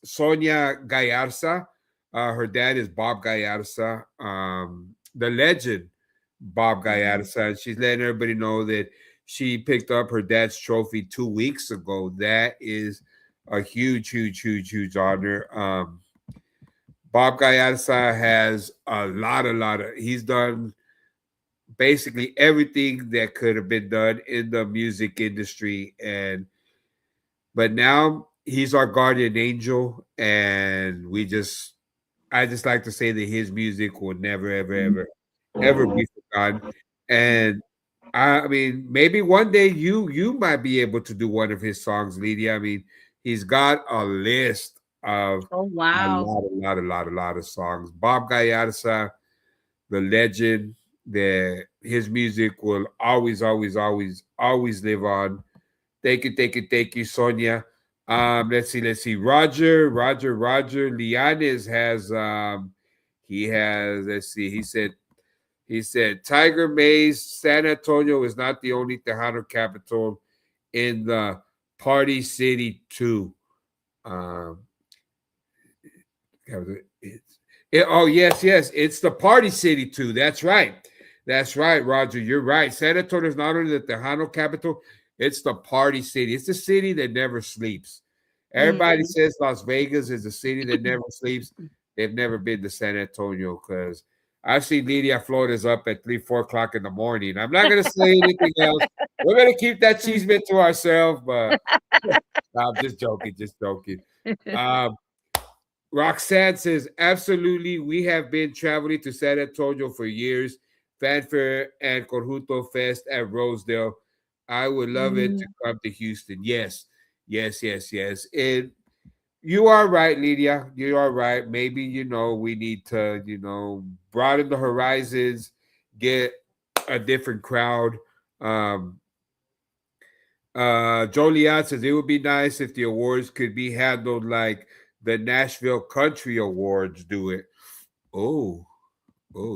Sonia Gallarza. Her dad is Bob Gallarza, the legend Bob Hmm. Gallarza. And she's letting everybody know that she picked up her dad's trophy 2 weeks ago. That is a huge, huge, huge, huge honor. Bob Gallarza has he's done basically everything that could have been done in the music industry. And but now he's our guardian angel, and I just like to say that his music will never, ever, ever be forgotten. And I mean, maybe one day you might be able to do one of his songs, Lydia. I mean, he's got a list of Oh, wow. a lot of songs. Bob Gallarza, the legend, that his music will always, always, always, always live on. Thank you, Sonia. Let's see. Roger Lianes has he has, let's see, he said Tiger Maes, San Antonio is not the only Tejano capital in the Party City too. Um, oh yes, it's the Party City too. That's right, Roger. You're right. San Antonio is not only the Tejano capital, it's the Party City. It's the city that never sleeps. Everybody Mhm. says Las Vegas is a city that never sleeps. They've never been to San Antonio because I've seen Lydia Flores up at 3, 4 o'clock in the morning. I'm not going to say anything else. We're going to keep that cheese bit to ourselves, but I'm just joking, Um, Roxanne says, absolutely. We have been traveling to San Antonio for years. Fanfare and Conjunto Fest at Rosedale. I would love it to Mm. come to Houston. Yes. And you are right, Lydia. You are right. Maybe, we need to, broaden the horizons, get a different crowd. Um, Joliet says it would be nice if the awards could be handled like the Nashville Country Awards do it. Oh,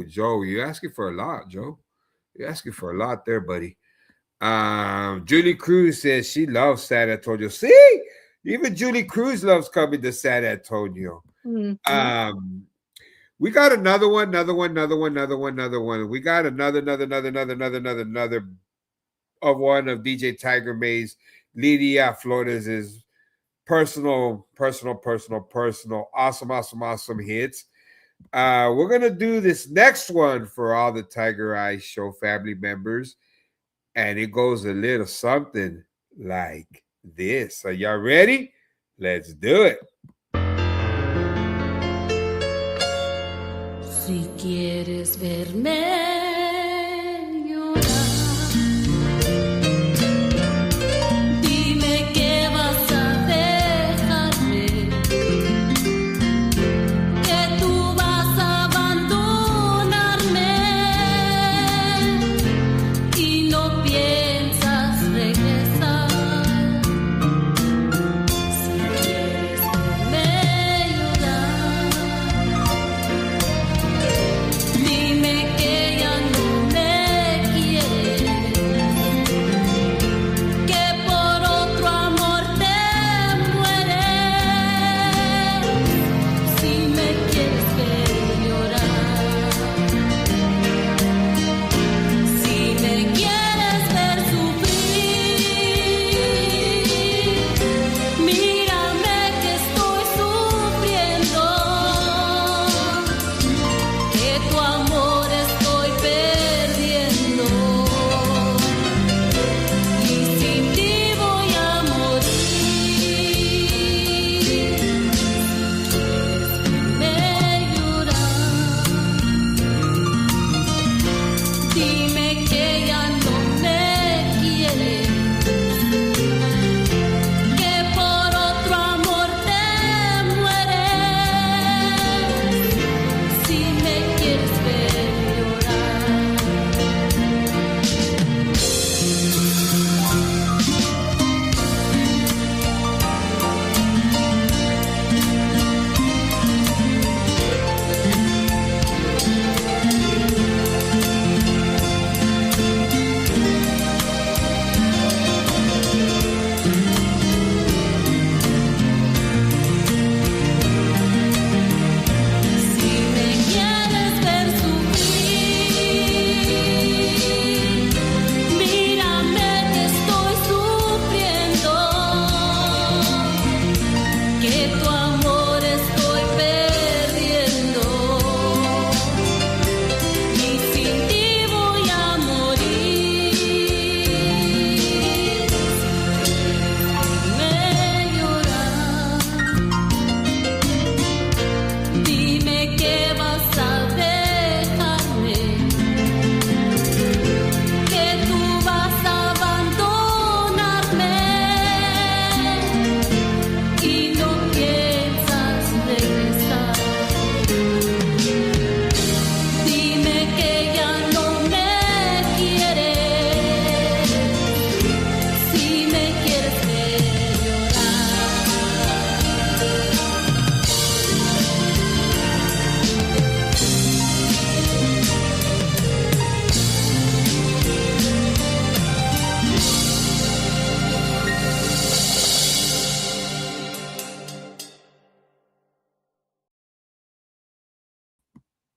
Joe, you're asking for a lot, Joe. You're asking for a lot there, buddy. Julie Cruz says she loves San Antonio. See, even Julie Cruz loves coming to San Antonio. Mhm. We got another one. We got another of one of DJ Tiger Maes, Lydia Flores' personal, awesome hits. We're gonna do this next one for all the Tiger Eyes Show family members, and it goes a little something like this. Are y'all ready? Let's do it. Si quieres verme llorar, dime que vas a dejarme, que tú vas a abandonarme y no piensas regresar. Si quieres verme llorar, dime que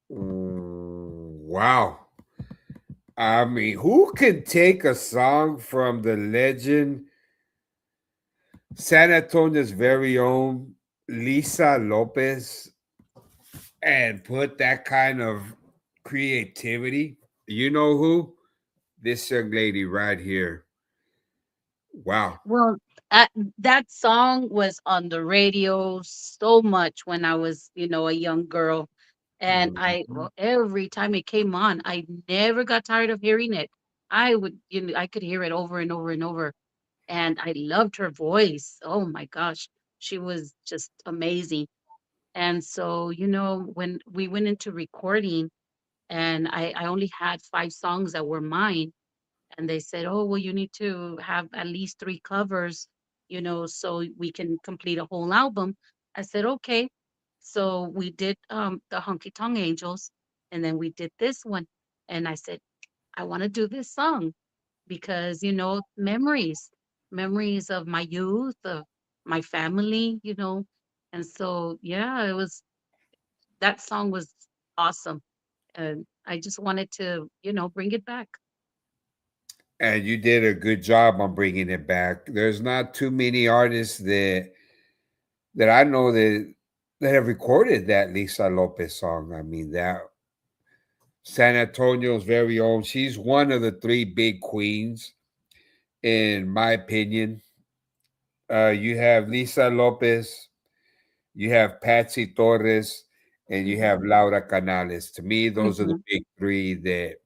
Wow. I mean, who can take a song from the legend, San Antonio's very own Lisa Lopez, and put that kind of creativity? You know who? This young lady right here. Wow. Well, uh, that song was on the radio so much when I was, a young girl. And Mhm. every time it came on, I never got tired of hearing it. I could hear it over and over and over. And I loved her voice. Oh my gosh. She was just amazing. And so, when we went into recording and I only had 5 songs that were mine, and they said, "Oh, well, you need to have at least 3 covers, so we can complete a whole album." I said, "Okay." So we did the Honky Tonk Angels, and then we did this one. And I said, "I want to do this song because, memories of my youth, of my family, And so, yeah, that song was awesome. And I just wanted to, bring it back. And you did a good job on bringing it back. There's not too many artists that I know that have recorded that Lisa Lopez song. I mean, that San Antonio's very own. She's one of the three big queens, in my opinion. You have Lisa Lopez, you have Patsy Torres, and you Hmm. have Laura Canales. To me, those are the Hmm. big three that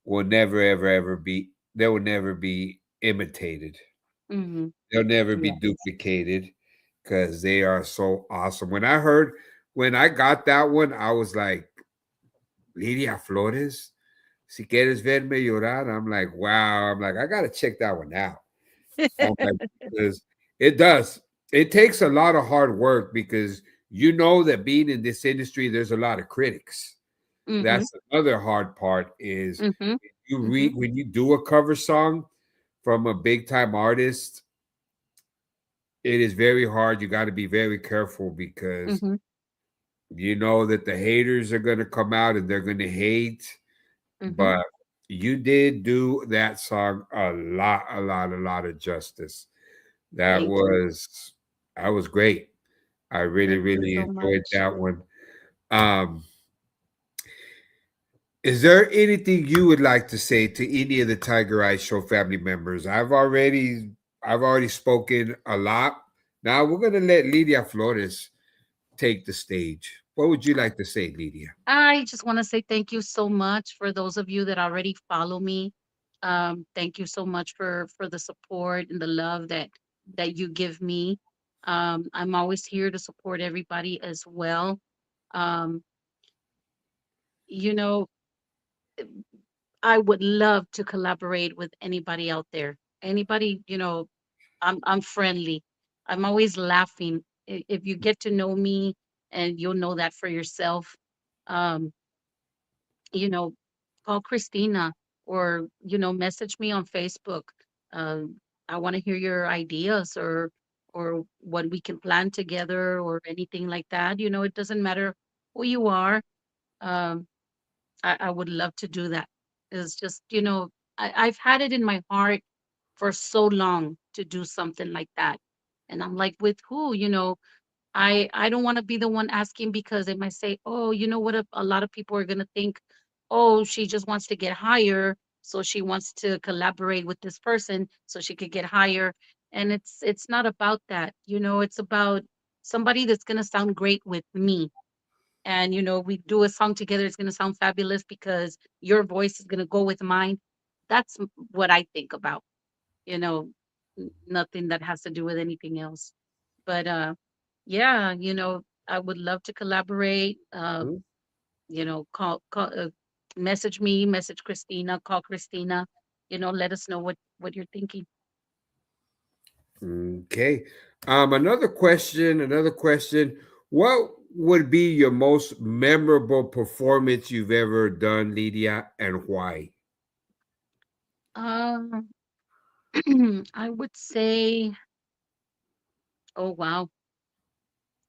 will never, ever, ever be. They will never be imitated. Hmm. They'll never be Yes. duplicated because they are so awesome. When I got that one, I was like, Lidia Flores, si quieres verme llorar. I'm like, wow. I'm like, I gotta check that one out. I'm like, because it does. It takes a lot of hard work because you know that being in this industry, there's a lot of critics. Mhm, That's another hard part is mhm, you mhm, read when you do a cover song from a big time artist, it is very hard. You got to be very careful because mhm, you know that the haters are going to come out and they're going to hate. mhm. But you did do that song a lot, a lot, a lot of justice. That Thank you. was that was great. I really, Thank you really so enjoyed much. that one. Um, is there anything you would like to say to any of the Tiger Eye Show family members? I've already spoken a lot. Now we're gonna let Lydia Flores take the stage. What would you like to say, Lydia? I just want to say thank you so much for those of you that already follow me. Thank you so much for the support and the love that you give me. I'm always here to support everybody as well. Um, you know, I would love to collaborate with anybody out there. Anybody, I'm friendly. I'm always laughing. If you get to know me, and you'll know that for yourself, um, you know, call Christina, or message me on Facebook. I want to hear your ideas, or what we can plan together, or anything like that. It doesn't matter who you are. Um, I would love to do that. It's just, I've had it in my heart for so long to do something like that. And I'm like, with who? I don't want to be the one asking, because they might say, oh, you know what, a lot of people are gonna think, oh, she just wants to get higher, so she wants to collaborate with this person so she could get higher. And it's not about that. It's about somebody that's gonna sound great with me. And we do a song together, it's going to sound fabulous because your voice is going to go with mine. That's what I think about. you know Nothing that has to do with anything else. But yeah, I would love to collaborate. Hmm? Call, message me, message Christina, call Christina. Let us know what you're thinking. Okay. Another question. Another question. What would be your most memorable performance you've ever done, Lydia, and why? um I would say, oh wow,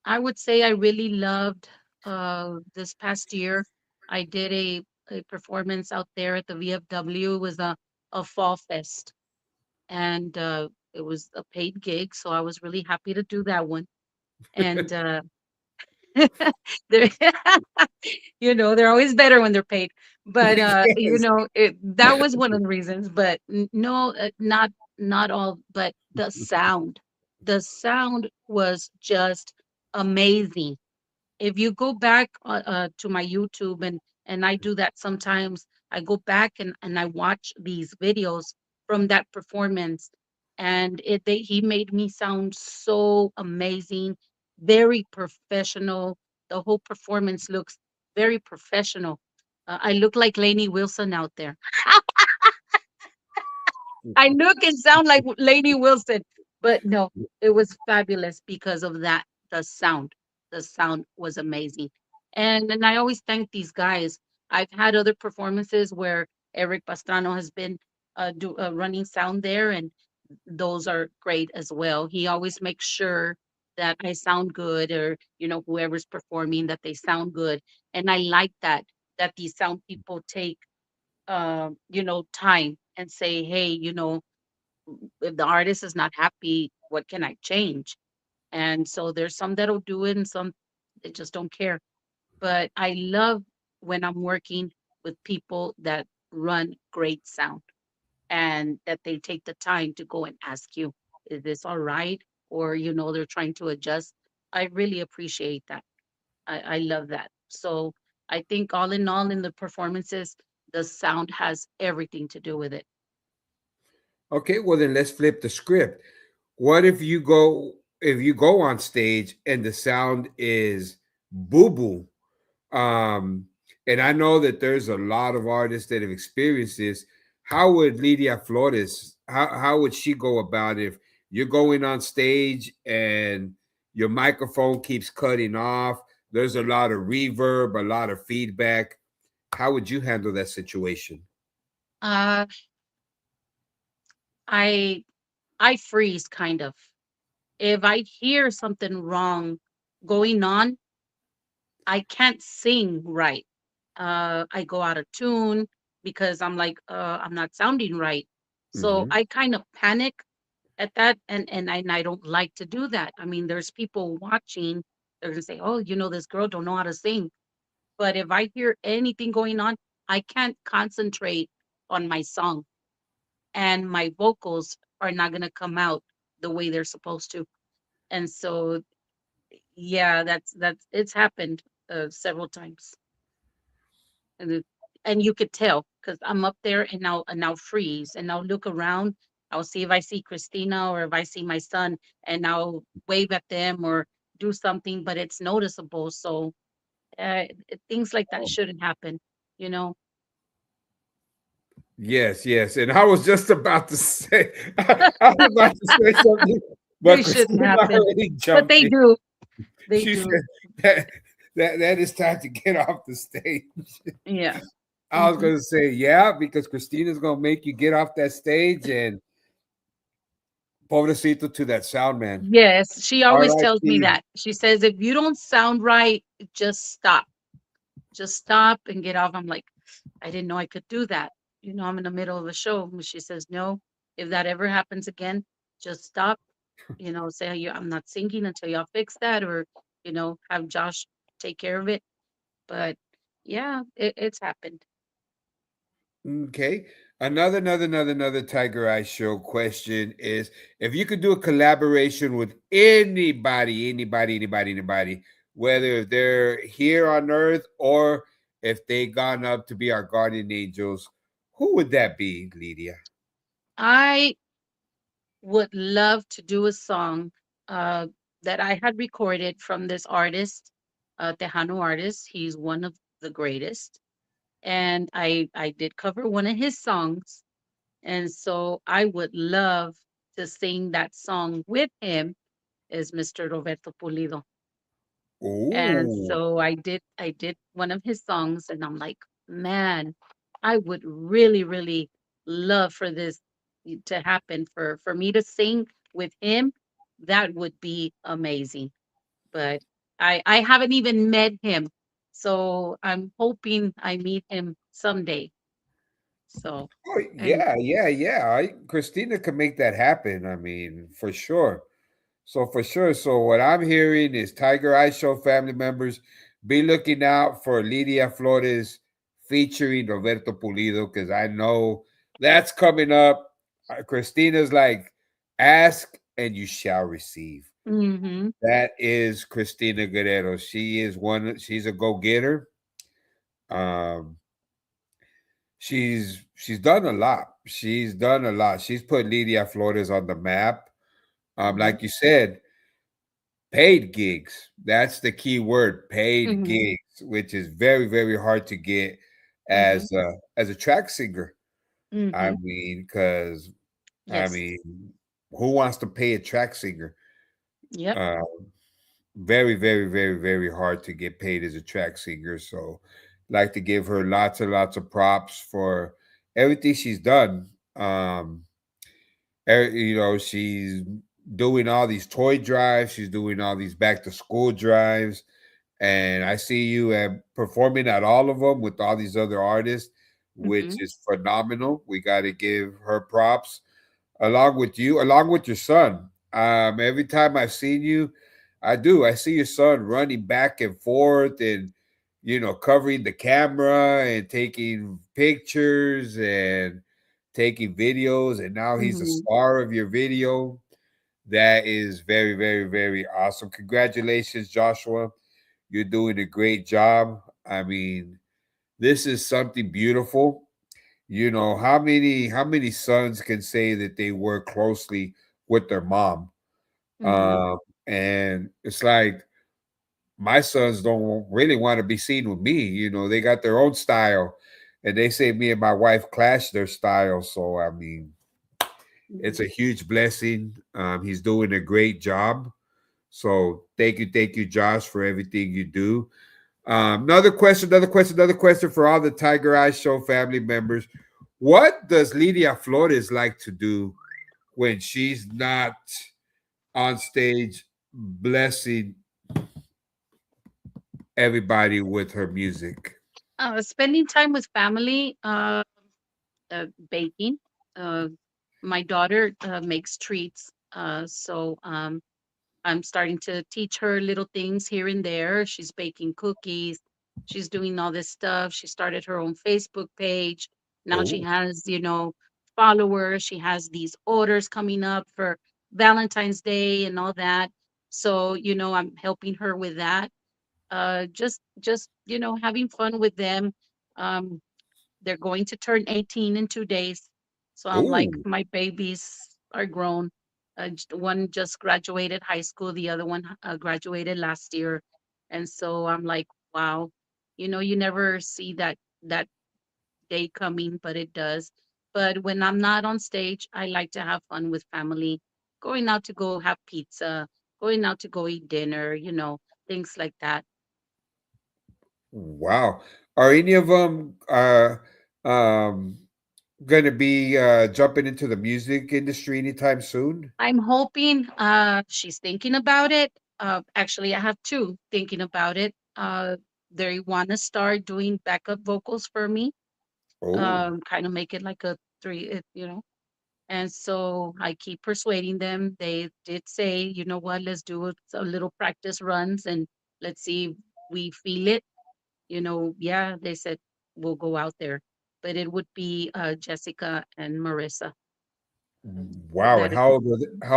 I would say I really loved. this past year. I did a performance out there at the VFW. It was a fall fest, and it was a paid gig, so I was really happy to do that one. And they're they're always better when they're paid. But Yes. that was one of the reasons. But no, not all. But the sound was just amazing. If you go back to my YouTube, and I do that sometimes, I go back and I watch these videos from that performance, and he made me sound so amazing, very professional. The whole performance looks very professional. I look like Lainey Wilson out there. I look and sound like Lady Wilson, but no, it was fabulous because of that. The sound, the sound was amazing, and I always thank these guys. I've had other performances where Eric Pastrano has been running sound there, and those are great as well. He always makes sure that I sound good, or whoever's performing, that they sound good, and I like that these sound people take time and say, hey, if the artist is not happy, what can I change? And so there's some that'll do it and some they just don't care. But I love when I'm working with people that run great sound and that they take the time to go and ask you, is this all right? Or, they're trying to adjust. I really appreciate that. I love that. So I think all in all, in the performances, the sound has everything to do with it. Okay, well then let's flip the script. What if you go on stage and the sound is boo boo? Um, and I know that there's a lot of artists that have experienced this. How would Lydia Flores, how would she go about if you're going on stage and your microphone keeps cutting off? There's a lot of reverb, a lot of feedback. How would you handle that situation? Uh, I I freeze kind of. If I hear something wrong going on, I can't sing right. I go out of tune because I'm like, I'm not sounding right. So Hmm. I kind of panic at that, and I don't like to do that. I mean, there's people watching. They're gonna say, "Oh, this girl don't know how to sing." But if I hear anything going on, I can't concentrate on my song, and my vocals are not gonna come out the way they're supposed to. And so, yeah, that's it's happened several times, and and you could tell because I'm up there and I'll freeze and I'll look around. I'll see if I see Christina or if I see my son, and I'll wave at them or do something, but it's noticeable. So things like that shouldn't happen, you know. Yes, yes. And I was just about to say, I was about to say something, They but shouldn't Christina happen, already but jumped they in. do. They She do. said that is time to get off the stage. Yeah. I was Hmm. gonna say, yeah, because Christina's gonna make you get off that stage and pobrecito to that sound man. Yes, she always tells me R.I.P. that. She says, if you don't sound right, just stop. Just stop and get off. I'm like, I didn't know I could do that. I'm in the middle of a show. And she says, no, if that ever happens again, just stop. Say, I'm not singing until y'all fix that, or, have Josh take care of it. But yeah, it's happened. Okay. Another Tiger Eye Show question is, if you could do a collaboration with anybody, whether they're here on earth or if they gone up to be our guardian angels, who would that be, Lydia? I would love to do a song uh, that I had recorded from this artist, Tejano artist. He's one of the greatest. And I did cover one of his songs. And so I would love to sing that song with him, is Mr. Roberto Pulido. And Oh, so I did one of his songs, and I'm like, man, I would really, really love for this to happen, for me to sing with him. That would be amazing. But I haven't even met him, so I'm hoping I meet him someday. So, Oh and yeah, yeah, yeah. Christina can make that happen. I mean, for sure. So for sure. So what I'm hearing is Tiger Eye Show family members be looking out for Lidia Flores featuring Roberto Pulido because I know that's coming up. Christina's like, ask and you shall receive. mm-hmm, That is Christina Guerrero. She is one. She's a go getter. Um, she's done a lot. She's done a lot. She's put Lidia Flores on the map. mm-hmm, Like you said, paid gigs. That's the key word, paid mm-hmm, gigs, which is very, very hard to get mm-hmm, as a track singer. I mm-hmm. mean, because I Yes. mean, who wants to pay a track singer? Yep. Uh, very, very, very, very hard to get paid as a track singer. So, like to give her lots and lots of props for everything she's done. She's doing all these toy drives. She's doing all these back to school drives. And I see you performing at all of them with all these other artists, Mm-hmm, which is phenomenal. We got to give her props along with you, along with your son. Every time I've seen you, I do. I see your son running back and forth and covering the camera and taking pictures and taking videos, and now he's a mm-hmm. star of your video. That is very, very, very awesome. Congratulations, Joshua. You're doing a great job. I mean, this is something beautiful. How many sons can say that they work closely with their mom? Mm-hmm. Um, and it's like my sons don't really want to be seen with me. They got their own style, and they say me and my wife clash their style. So I mean, it's Mm-hmm. a huge blessing. He's doing a great job. So thank you, Josh, for everything you do. Another question for all the Tiger Eye Show family members. What does Lidia Flores like to do when she's not on stage blessing everybody with her music? Spending time with family, baking. Uh, my daughter makes treats, so I'm starting to teach her little things here and there. She's baking cookies. She's doing all this stuff. She started her own Facebook page. Now she Oh, has, followers. She has these orders coming up for Valentine's Day and all that. So, I'm helping her with that. Just, having fun with them. Um, they're going to turn 18 in 2 days. So I'm like, oh, my babies are grown. One just graduated high school, the other one graduated last year. And so I'm like, wow, you never see that day coming, but it does. But when I'm not on stage, I like to have fun with family, going out to go have pizza, going out to go eat dinner, things like that. wow. Are any of them um gonna be jumping into the music industry anytime soon? I'm hoping she's thinking about it. Actually, I have two thinking about it. They want to start doing backup vocals for me, Oh. kind of make it like a three, And so I keep persuading them. They did say, you know what, let's do a little practice runs and let's see if we feel it. Yeah, they said we'll go out there, but it would be Jessica and Marissa. Wow, and That how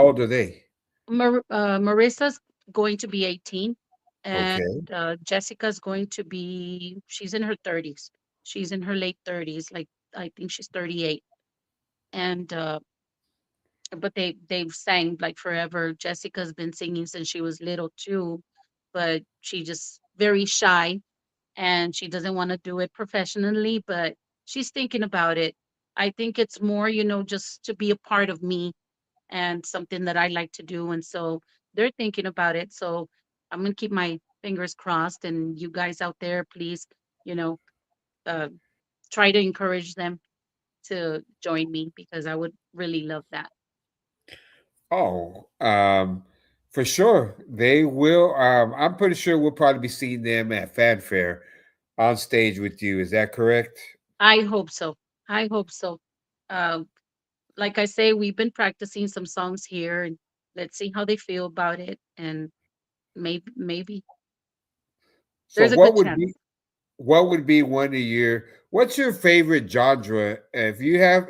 old are they? Marissa's going to be 18, and Okay. Jessica's going to be, she's in her 30s. She's in her late 30s, like I think she's 38. And but they've sang like forever. Jessica's been singing since she was little too, but she just very shy and she doesn't want to do it professionally, but she's thinking about it. I think it's more, just to be a part of me and something that I like to do. And so they're thinking about it. So I'm going to keep my fingers crossed. And you guys out there, please, you know, uh, try to encourage them to join me because I would really love that. Oh, For sure, they will. I'm pretty sure we'll probably be seeing them at Fanfare on stage with you. Is that correct? I hope so. I hope so. Um, like I say, we've been practicing some songs here, and let's see how they feel about it. And maybe So, there's a good chance. what would be one of your what's your favorite genre? If you have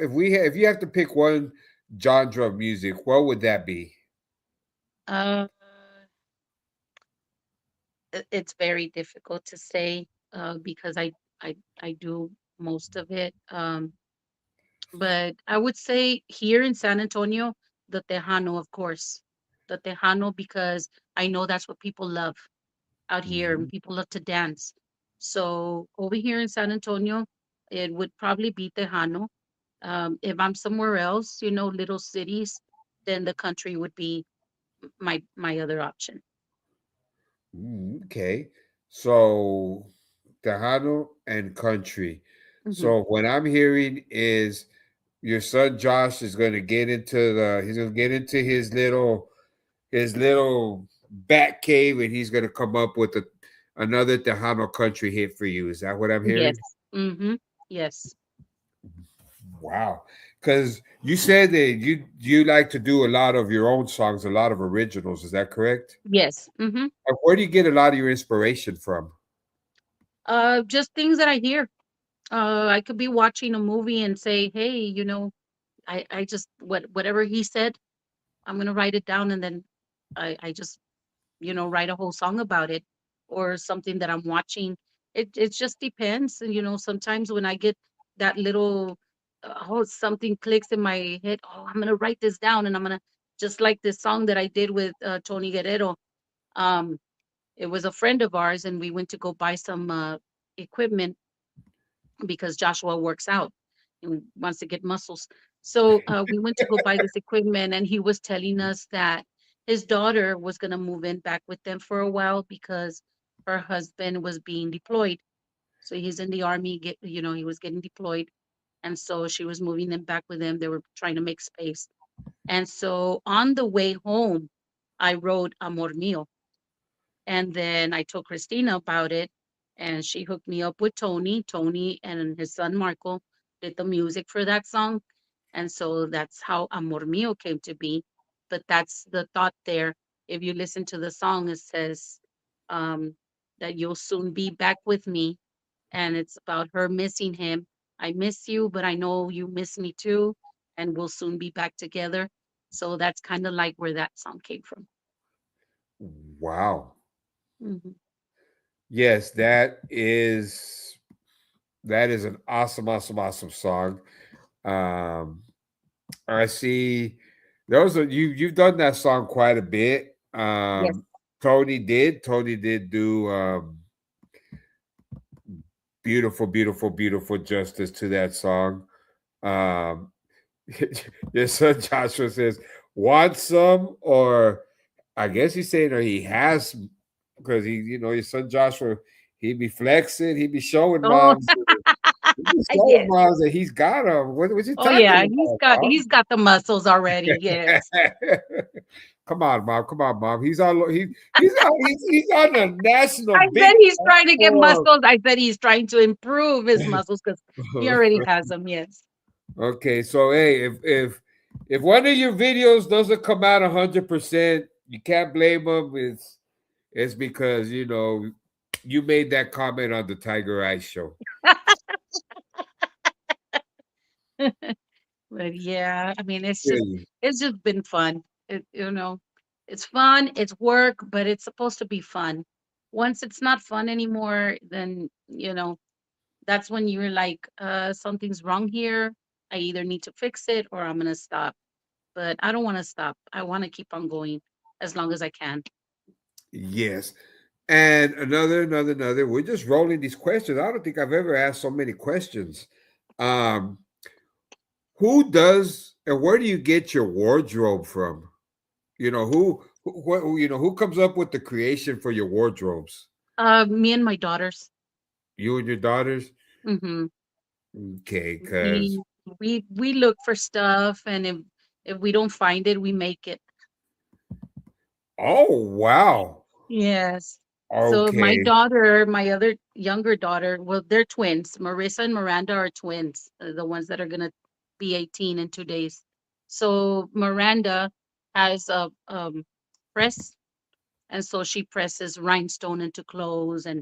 to pick one genre of music, what would that be? Uh, it's very difficult to say because I do most of it. But I would say here in San Antonio, the Tejano, of course, the Tejano, because I know that's what people love out here and Mhm. people love to dance. So over here in San Antonio, it would probably be Tejano. If I'm somewhere else, little cities, then the country would be my other option. Okay, so Tejano and country. Hmm. So what I'm hearing is your son Josh is going to get into he's going to get into his little bat cave, and he's going to come up with another Tejano country hit for you. Is that what I'm hearing? Yes. Hmm. Yes. Wow. Because you said that you like to do a lot of your own songs, a lot of originals. Is that correct? Yes. Hmm. Where do you get a lot of your inspiration from? Just things that I hear. I could be watching a movie and say, "Hey, I just whatever he said, I'm gonna write it down," and then I just write a whole song about it, or something that I'm watching. It just depends. And sometimes when I get that little something clicks in my head, oh, I'm gonna write this down, and I'm gonna just like this song that I did with Tony Guerrero. Um, it was a friend of ours, and we went to go buy some equipment because Joshua works out and wants to get muscles. So we went to go buy this equipment, and he was telling us that his daughter was going to move in back with them for a while because her husband was being deployed. So he's in the army, he was getting deployed. And so she was moving them back with him. They were trying to make space. And so on the way home, I wrote Amor Mio. And then I told Christina about it, and she hooked me up with Tony. Tony and his son Marco did the music for that song. And so that's how Amor Mio came to be. But that's the thought there. If you listen to the song, it says um, that you'll soon be back with me. And it's about her missing him. I miss you, but I know you miss me too. And we'll soon be back together. So that's kind of like where that song came from. Wow. Hmm. Yes, that is an awesome, awesome, awesome song. Um, I see those are you've done that song quite a bit. Yes. Tony did do beautiful, beautiful, beautiful justice to that song. Um, your son Joshua says, "Want some?" Or I guess he's saying, or he has, because your son Joshua, he be flexing, he be showing Oh, moms, he be showing yes. moms that he's got them. What you Oh talking yeah, about, he's got the muscles already. Yes. mom? Come on, mom. Come on, mom. He's on the national I big said he's trying to get platform. muscles. I said he's trying to improve his muscles because he already has them. Yes. Okay, so hey, if one of your videos doesn't come out 100%, you can't blame them. It's because you made that comment on the Tiger Ice show. But yeah, I mean, Really. it's just been fun. It's fun. It's work, but it's supposed to be fun. Once it's not fun anymore, then that's when you're like, something's wrong here. I either need to fix it or I'm gonna stop. But I don't want to stop. I want to keep on going as long as I can. Yes. And another. We're just rolling these questions. I don't think I've ever asked so many questions. Um, who does and where do you get your wardrobe from? Who comes up with the creation for your wardrobes? Me and my daughters. You and your daughters? Hmm. Okay, because We we look for stuff, and if we don't find it, we make it. Oh, wow. Yes. So my Okay. daughter, my other younger daughter, well, they're twins. Marissa and Miranda are twins, the ones that are gonna be 18 in 2 days. So Miranda has a press, and so she presses rhinestone into clothes and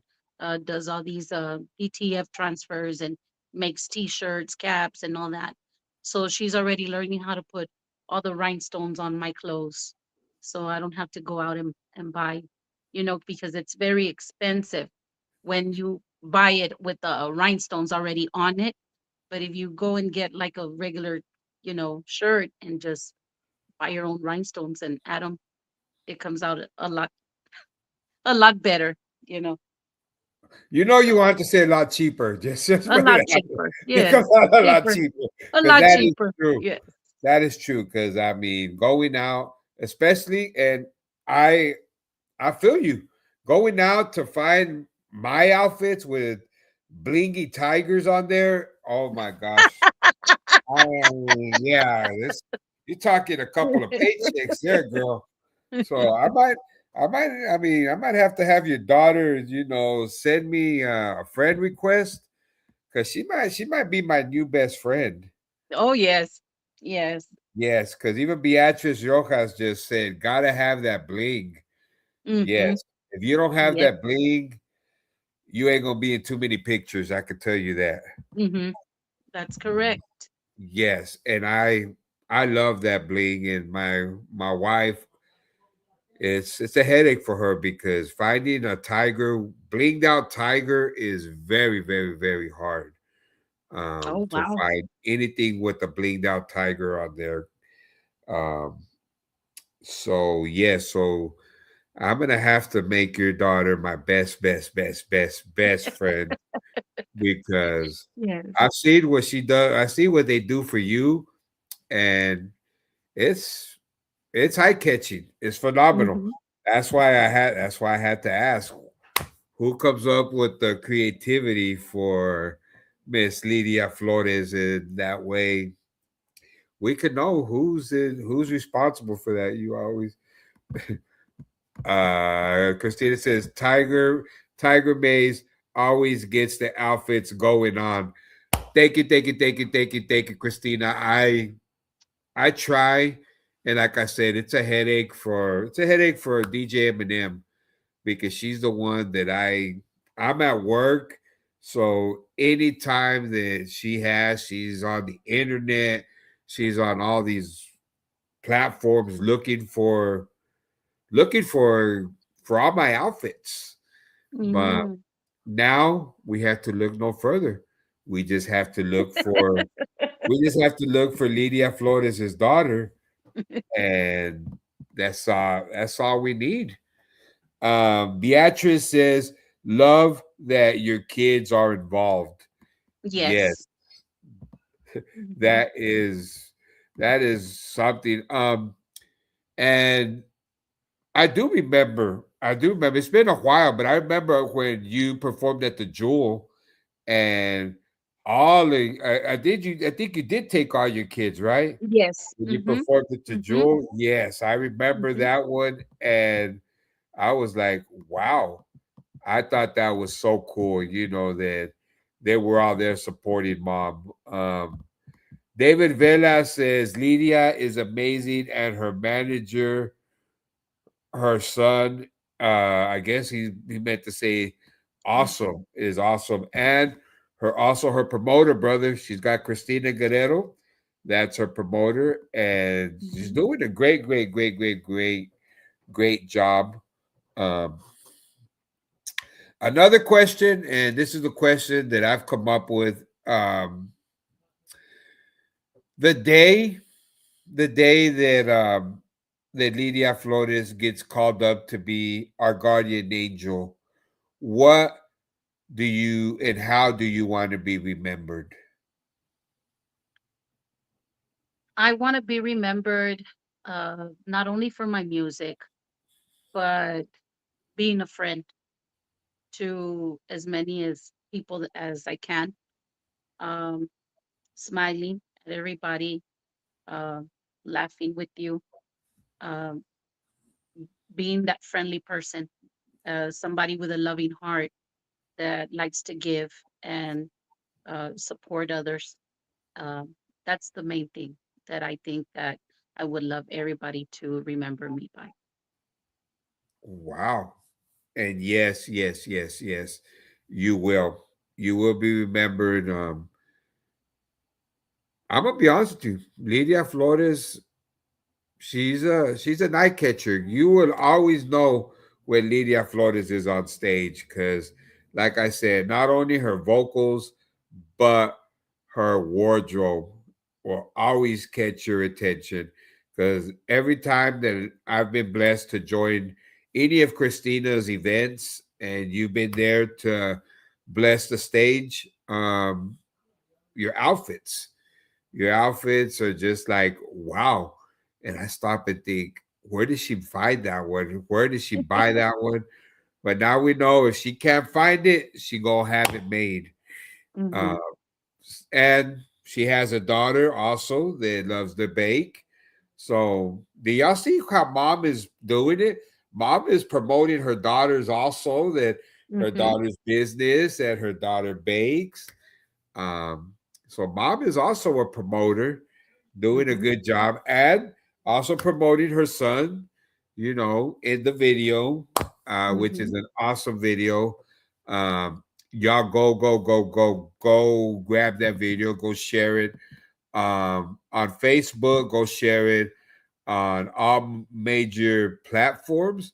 does all these ETF transfers and makes T-shirts, caps, and all that. So she's already learning how to put all the rhinestones on my clothes, so I don't have to go out and buy, because it's very expensive when you buy it with the rhinestones already on it. But if you go and get like a regular, shirt and just buy your own rhinestones and add them, it comes out a lot better, you know. You know, you So want to say a lot cheaper. Just a put it lot out there. cheaper. It Yes. comes out a lot Cheaper. cheaper A because lot that is cheaper. true. Yes. That is true because I mean, going out, especially, and I I feel you. Going out to find my outfits with blingy tigers on there. Oh my gosh. I mean, yeah, this you're talking a couple of paychecks there, girl. So I might have to have your daughter, send me a friend request because she might be my new best friend. Oh yes. Yes. Yes, because even Beatrice Rojas just said, gotta have that bling. Mm-hmm. Yes. If you don't have Yep. that bling, you ain't gonna be in too many pictures. I can tell you that. Mm-hmm. That's correct. Yes. And I love that bling. And my wife, it's a headache for her because finding a tiger, blinged out tiger is very, very, very hard. Oh To wow. find anything with a blinged out tiger on there. Um, so yes, so I'm gonna have to make your daughter my best, best, best, best, best friend because Yes. I've seen what she does. I see what they do for you, and it's it's eye catching. It's phenomenal. Mm-hmm. That's why I had to ask who comes up with the creativity for Miss Lydia Flores, and that way we could know who's responsible for that. You always Christina says Tiger Maes always gets the outfits going on. Thank you, thank you, thank you, thank you, thank you, Christina. I try, and like I said, it's a headache for DJ Eminem because she's the one that I'm at work. So anytime that she's on the internet, she's on all these platforms looking for all my outfits. But Mm-hmm. now we have to look no further. We just have to look for we just have to look for Lydia Flores' daughter, and that's all we need. Beatrice says, love that your kids are involved. Yes, Yes. Mm-hmm. that is that is something. And I do remember, it's been a while, but I remember when you performed at the Jewel and I think you did take all your kids, right? Yes. When you Mm-hmm. performed at the Mm-hmm. Jewel? Yes, I remember Mm-hmm. that one. And I was like, wow. I thought that was so cool, that they were all there supporting mom. David Vela says Lydia is amazing and her manager, her son, I guess he meant to say Mm-hmm. awesome, is awesome. And her promoter brother, she's got Christina Guerrero. That's her promoter, and she's Mm-hmm. doing a great, great, great, great, great, great job. Um, Another question, and this is the question that I've come up with. The day, the day that Lydia Flores gets called up to be our guardian angel, what do you and how do you want to be remembered? I want to be remembered not only for my music, but being a friend to as many as people as I can, um, smiling at everybody, uh, laughing with you, um, being that friendly person, somebody with a loving heart that likes to give and support others. Um, that's the main thing that I think that I would love everybody to remember me by. Wow. And yes, yes, yes, yes, you will. You will be remembered. I'm gonna be honest with you, Lydia Flores. She's a night catcher. You will always know when Lydia Flores is on stage because, like I said, not only her vocals but her wardrobe will always catch your attention. Because every time that I've been blessed to join any of Christina's events, and you've been there to bless the stage, your outfits your outfits are just like, wow. And I stop and think, where did she find that one? Where did she buy that one? But now we know if she can't find it, she gonna have it made. Uh, Hmm. and she has a daughter also that loves to bake. So do y'all see how mom is doing it? Mom is promoting her daughters also, that her Hmm. daughter's business and her daughter bakes. Um, so mom is also a promoter, doing a Hmm. good job, and also promoting her son, in the video, which is Hmm. an awesome video. Y'all go grab that video, go share it on Facebook, go share it on all major platforms.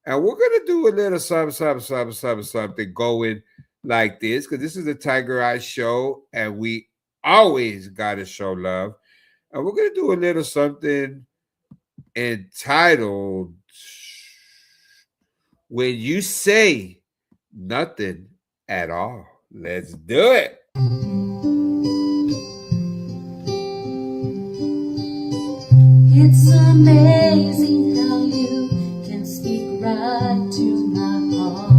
And we're gonna do a little something going like this because this is the Tiger Eye show, and we always gotta show love. And we're gonna do a little something entitled "When You Say Nothing at All." Let's do it. It's amazing how you can speak right to my heart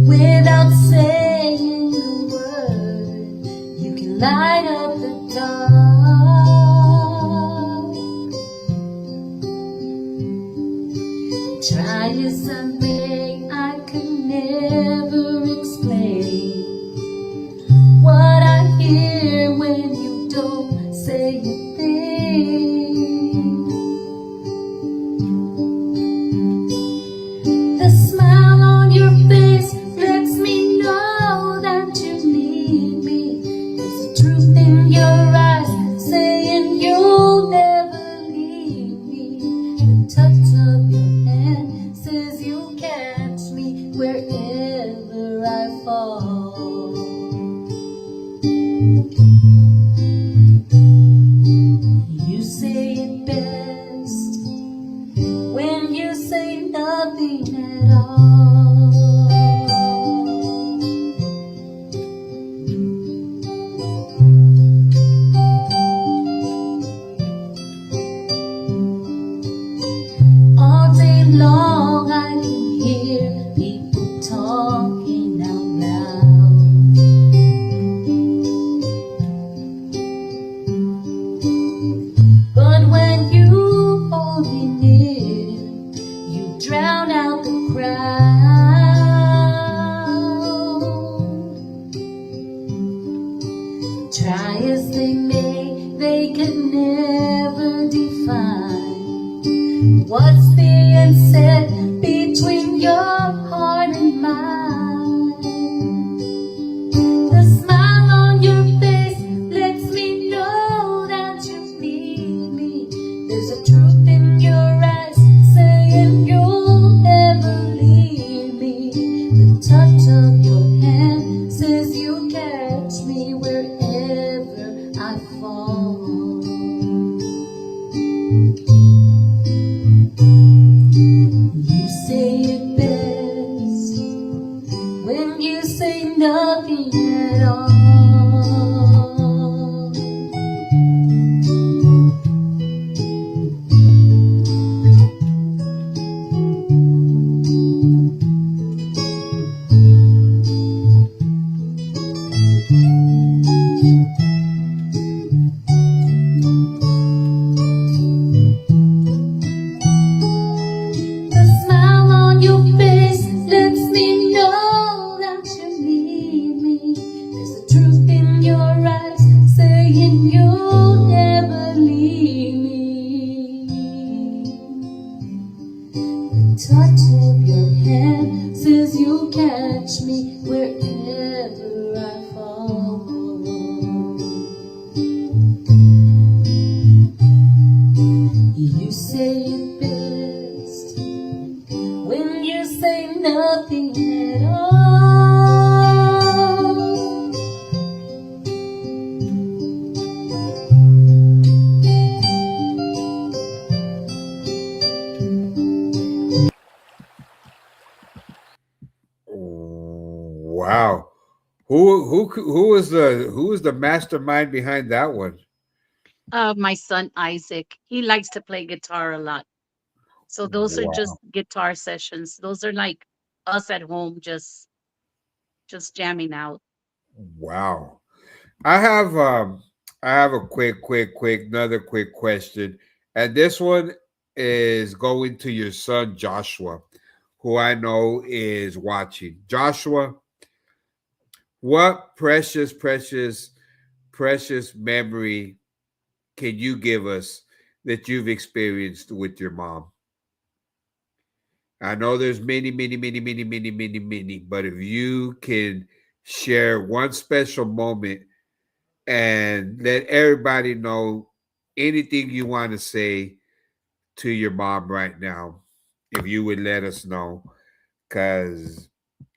without saying a word. You can light up the dark. Try as I may, I could never explain what I hear when you don't say a thing. The smile on your face lets me know that you need me. There's a truth in your eyes saying you'll never leave me. The touch of your hand says you'll catch me wherever I fall. You say it best when you say nothing at all. All day long I can hear people talking out loud. But when you hold me near, you drown out the crowd. Try as they may, they can never define what's being said between your heart and mine. The smile on your face lets me know that you need me. There's a truth in your eyes saying you'll never leave Your face lets me know that you need me. There's the truth in your eyes saying you'll never leave me. The touch of your hand says you'll catch me wherever I fall. You say it best when you say nothing at all. Wow. Who was the mastermind behind that one? My son Isaac, he likes to play guitar a lot. So those are just Wow. guitar sessions. Those are like us at home, just jamming out. Wow. I have a quick another quick question. And this one is going to your son Joshua, who I know is watching. Joshua, what precious memory can you give us that you've experienced with your mom? I know there's many, but if you can share one special moment and let everybody know anything you want to say to your mom right now, if you would let us know, because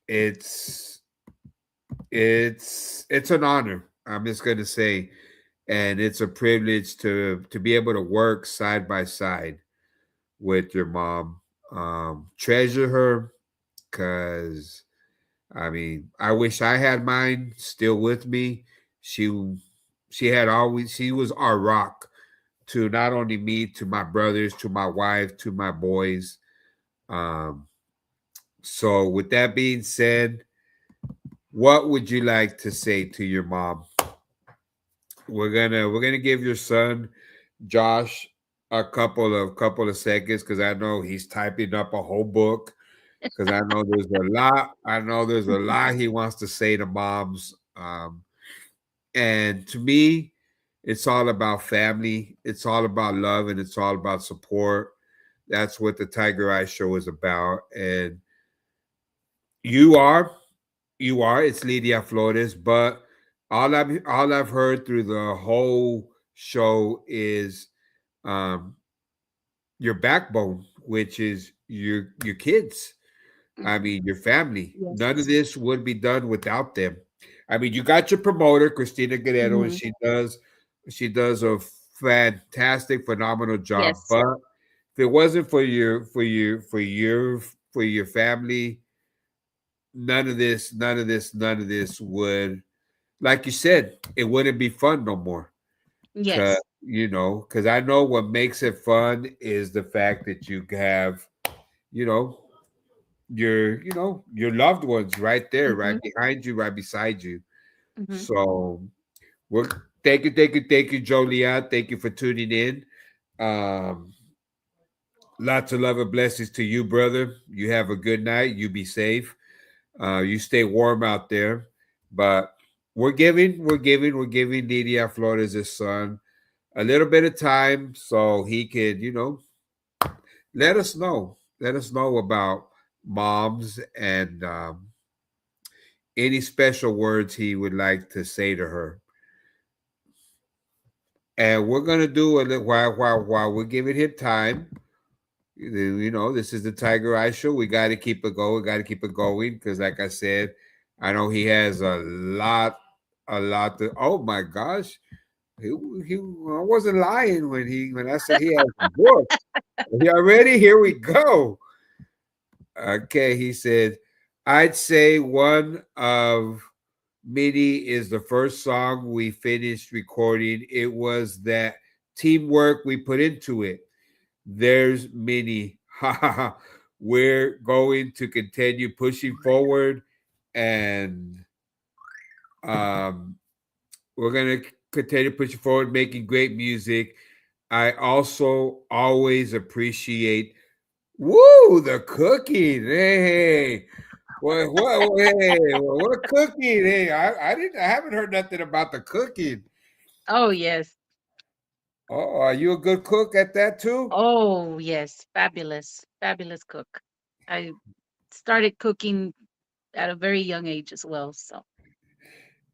it's it's an honor. I'm just gonna say, and it's a privilege to be able to work side by side with your mom. Treasure her, because I mean, I wish I had mine still with me. She she was our rock to not only me, to my brothers, to my wife, to my boys. Um, so with that being said, what would you like to say to your mom? We're gonna give your son Josh a couple of seconds, because I know he's typing up a whole book, because I know there's a lot he wants to say to moms. And to me, it's all about family, it's all about love, and it's all about support. That's what the Tiger Eye Show is about. And you are, it's Lydia Flores, but all I've heard through the whole show is um your backbone, which is your kids. I Mhm. mean, your family. None of Yes. this would be done without them. I mean, you got your promoter, Christina Guerrero, and Hmm. she does a fantastic, phenomenal job. Yes. But if it wasn't for your family, none of this would, like you said, it wouldn't be fun no more. Cause Yes. because I know what makes it fun is the fact that you have, you know, your loved ones right there, right Hmm. behind you, right beside you. Hmm. So we're thank you, Jolia. Thank you for tuning in. Um, Lots of love and blessings to you, brother. You have a good night. You be safe. You stay warm out there. But we're giving Lydia Flores' son a little bit of time so he could, let us know. Let us know about moms and any special words he would like to say to her. And we're gonna do a little while we're giving him time. This is the Tiger Eye Show. We got to keep it going. Got to keep it going because, like I said, I know he has a lot. Oh my gosh, I wasn't lying when I said he has a book. Y'all ready? Here we go. Okay, he said, I'd say one of MIDI is the first song we finished recording. It was that teamwork we put into it. There's many. We're going to continue pushing forward, and um, we're going to continue pushing forward, making great music. I also always appreciate Woo, the cooking. Hey, what cooking? Hey, I haven't heard nothing about the cooking. Oh, yes. Oh, are you a good cook at that too? Oh, yes. Fabulous. Fabulous cook. I started cooking at a very young age as well. So,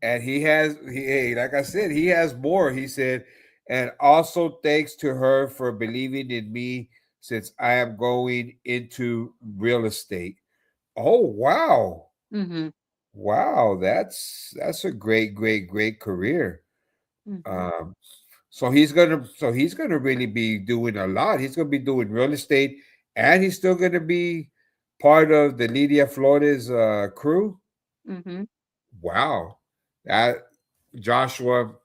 And hey, like I said, he has more. He said, and also thanks to her for believing in me since I am going into real estate. Oh, wow. mm-hmm, Wow, that's a great career. mm-hmm, Um, so he's gonna really be doing a lot. He's gonna be doing real estate, and he's still gonna be part of the Lydia Flores crew. mm-hmm. Wow, that Joshua,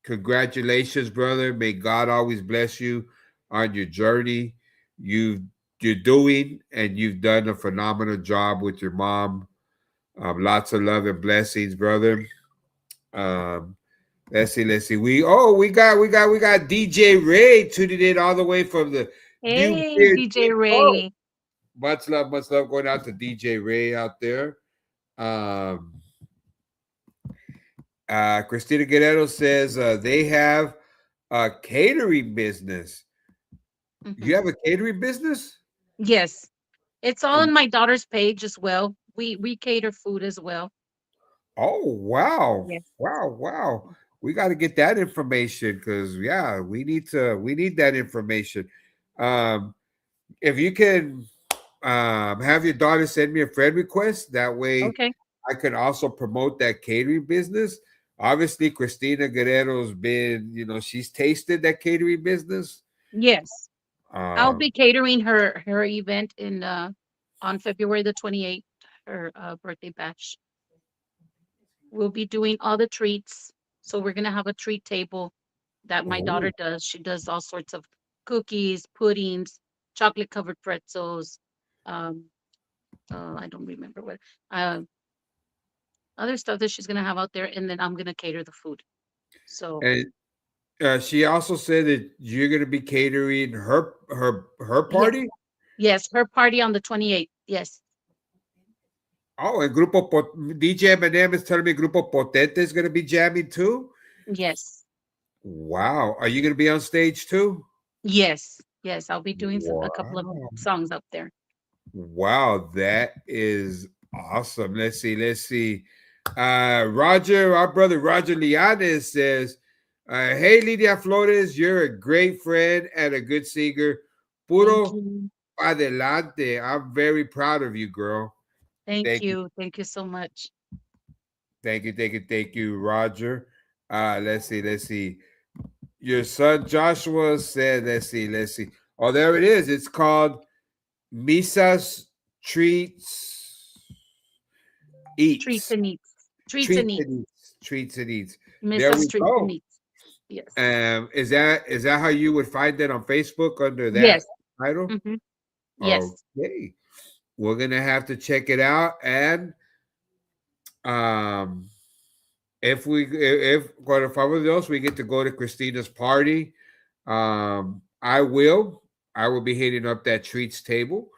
congratulations, brother. May God always bless you on your journey. You you're doing, and you've done a phenomenal job with your mom. Lots of love and blessings, brother. Um, let's see. We got DJ Ray tuning in all the way from the New Hey, Beard. DJ Oh, Ray. much love going out to DJ Ray out there. Um, Christina Guerrero says they have a catering business. Mm-hmm. You have a catering business? Yes. It's all on my daughter's page as well. We cater food as well. Oh wow, Yes. wow! We got to get that information because yeah, we need that information. Um, if you can have your daughter send me a friend request, that way Okay. I can also promote that catering business. Obviously, Christina Guerrero's been, she's tasted that catering business. Yes. I'll Um, be catering her event in on February the 28th, her birthday bash. We'll be doing all the treats. So we're gonna have a treat table that my daughter oh, does. She does all sorts of cookies, puddings, chocolate covered pretzels. Um, I don't remember what uh, other stuff that she's gonna have out there, and then I'm gonna cater the food. So and she also said that you're going to be catering her yeah, party. yes, her party on the 28th. Yes, Oh, and DJ Eminem is telling me Grupo Potente is going to be jamming too. yes, Wow. Are you going to be on stage too? yes, yes. I'll be doing a couple of Wow. songs up there. Wow. That is awesome. Let's see. Roger, our brother Roger Lianes says, hey, Lidia Flores, you're a great friend and a good singer. Thank Puro you. adelante. I'm very proud of you, girl. Thank Thank you. you. Thank you so much. Thank you, Roger. Let's see. Your son Joshua said, let's see. Oh, there it is. It's called Misas Treats Treats Eats. and eats. Treats and Treats eats. and Eats. Treats and Eats. There Mrs. we Treats and go. eats. Yes. Is that how you would find it on Facebook under that Yes. title? Mm-hmm. Yes. Okay. We're gonna have to check it out. And um if cuando favor de Dios, we get to go to Christina's party. I will be hitting up that treats table,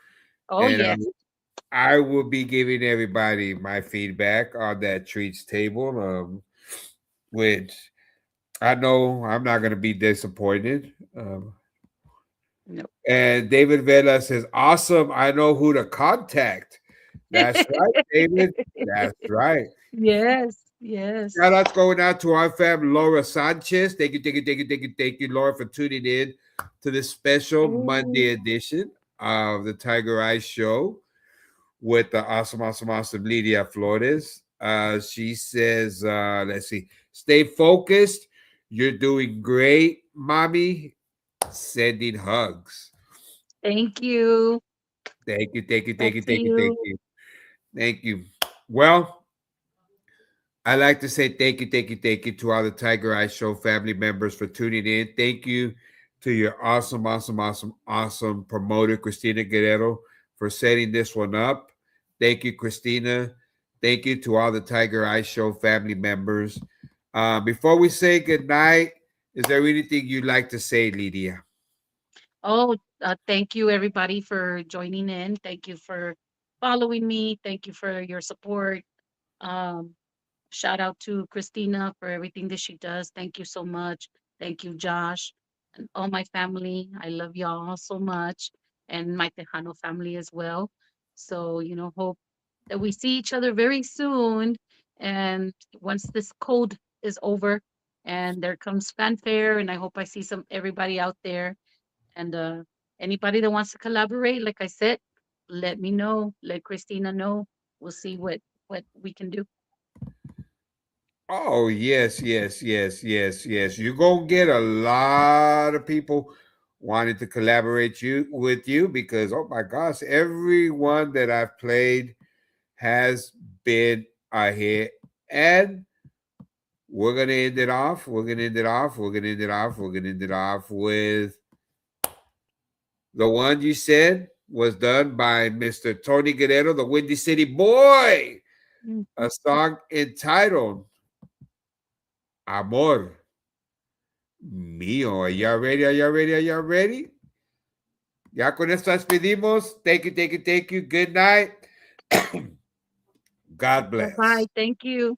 Oh, and yes. I will be giving everybody my feedback on that treats table. Which I know I'm not going to be disappointed. No. And David Vela says, "Awesome! I know who to contact." That's right, David. That's right. Yes. Yes. Shout outs going out to our fam, Laura Sanchez. Thank you, Laura, for tuning in to this special Oh, Monday edition of the Tiger Eye Show with the awesome Lydia Flores. She says, let's see, stay focused. You're doing great, mommy. Sending hugs. thank you. Thank you, thank you, thank Back you, to thank you, thank you. you. Thank you. Well, I like to say thank you to all the Tiger Eye Show family members for tuning in. Thank you to your awesome promoter, Christina Guerrero, for setting this one up. Thank you, Christina. Thank you to all the Tiger Eye Show family members. Before we say goodnight, is there anything you'd like to say, Lydia? Oh, Thank you, everybody, for joining in. Thank you for following me. Thank you for your support. Um, Shout out to Christina for everything that she does. Thank you so much. Thank you, Josh, and all my family. I love y'all so much, and my Tejano family as well. So, hope that we see each other very soon. And once this cold is over, and there comes fanfare, and I hope I see some everybody out there. And anybody that wants to collaborate, like I said, let me know. Let Christina know. We'll see what we can do. Oh, yes, yes, yes, yes, yes. You're gonna get a lot of people wanting to collaborate with you because oh my gosh, everyone that I've played has been a hit. And we're gonna end it off. We're gonna end it off. We're gonna end it off. We're gonna end it off with the one you said was done by Mr. Tony Guerrero, the Windy City Boy. Mm. A song entitled Amor Mío. Are y'all ready? Are y'all ready? Are y'all ready? Ya con esto despedimos. Thank you, thank you, thank you. Good night. God Bye bye. bless. Thank you.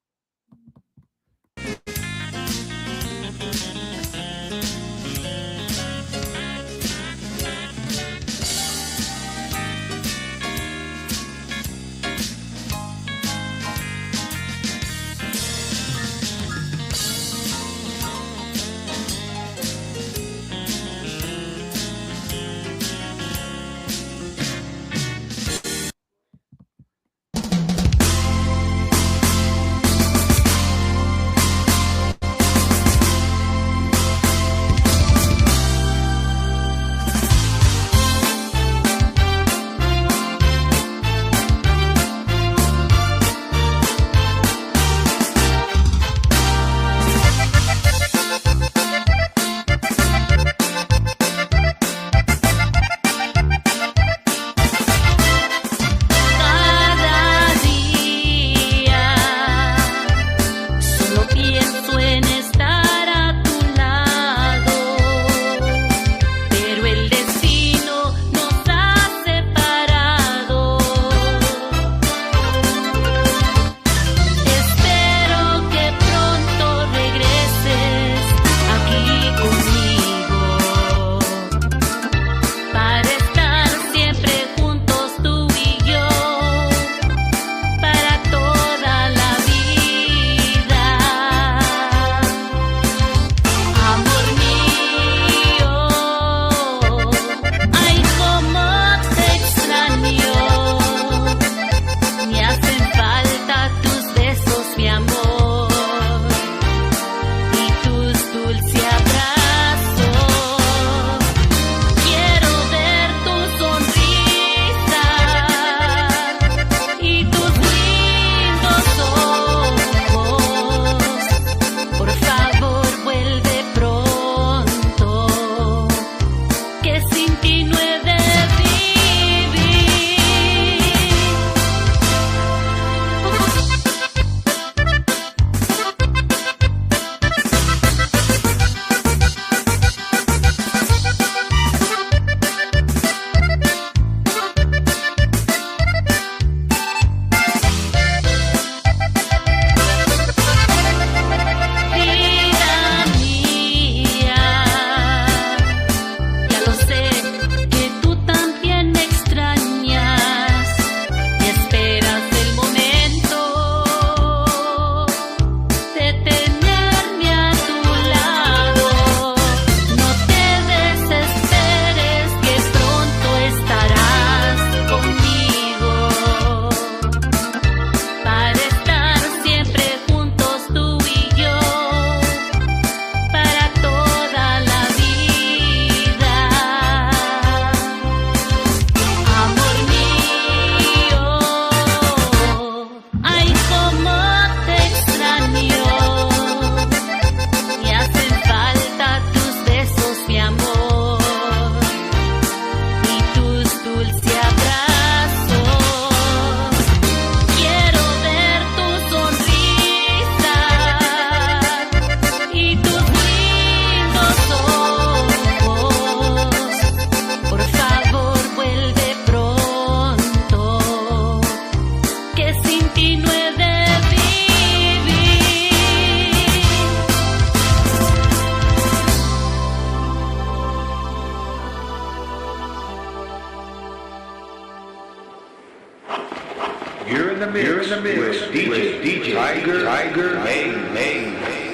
You're in the mix with DJ Tiger Maes.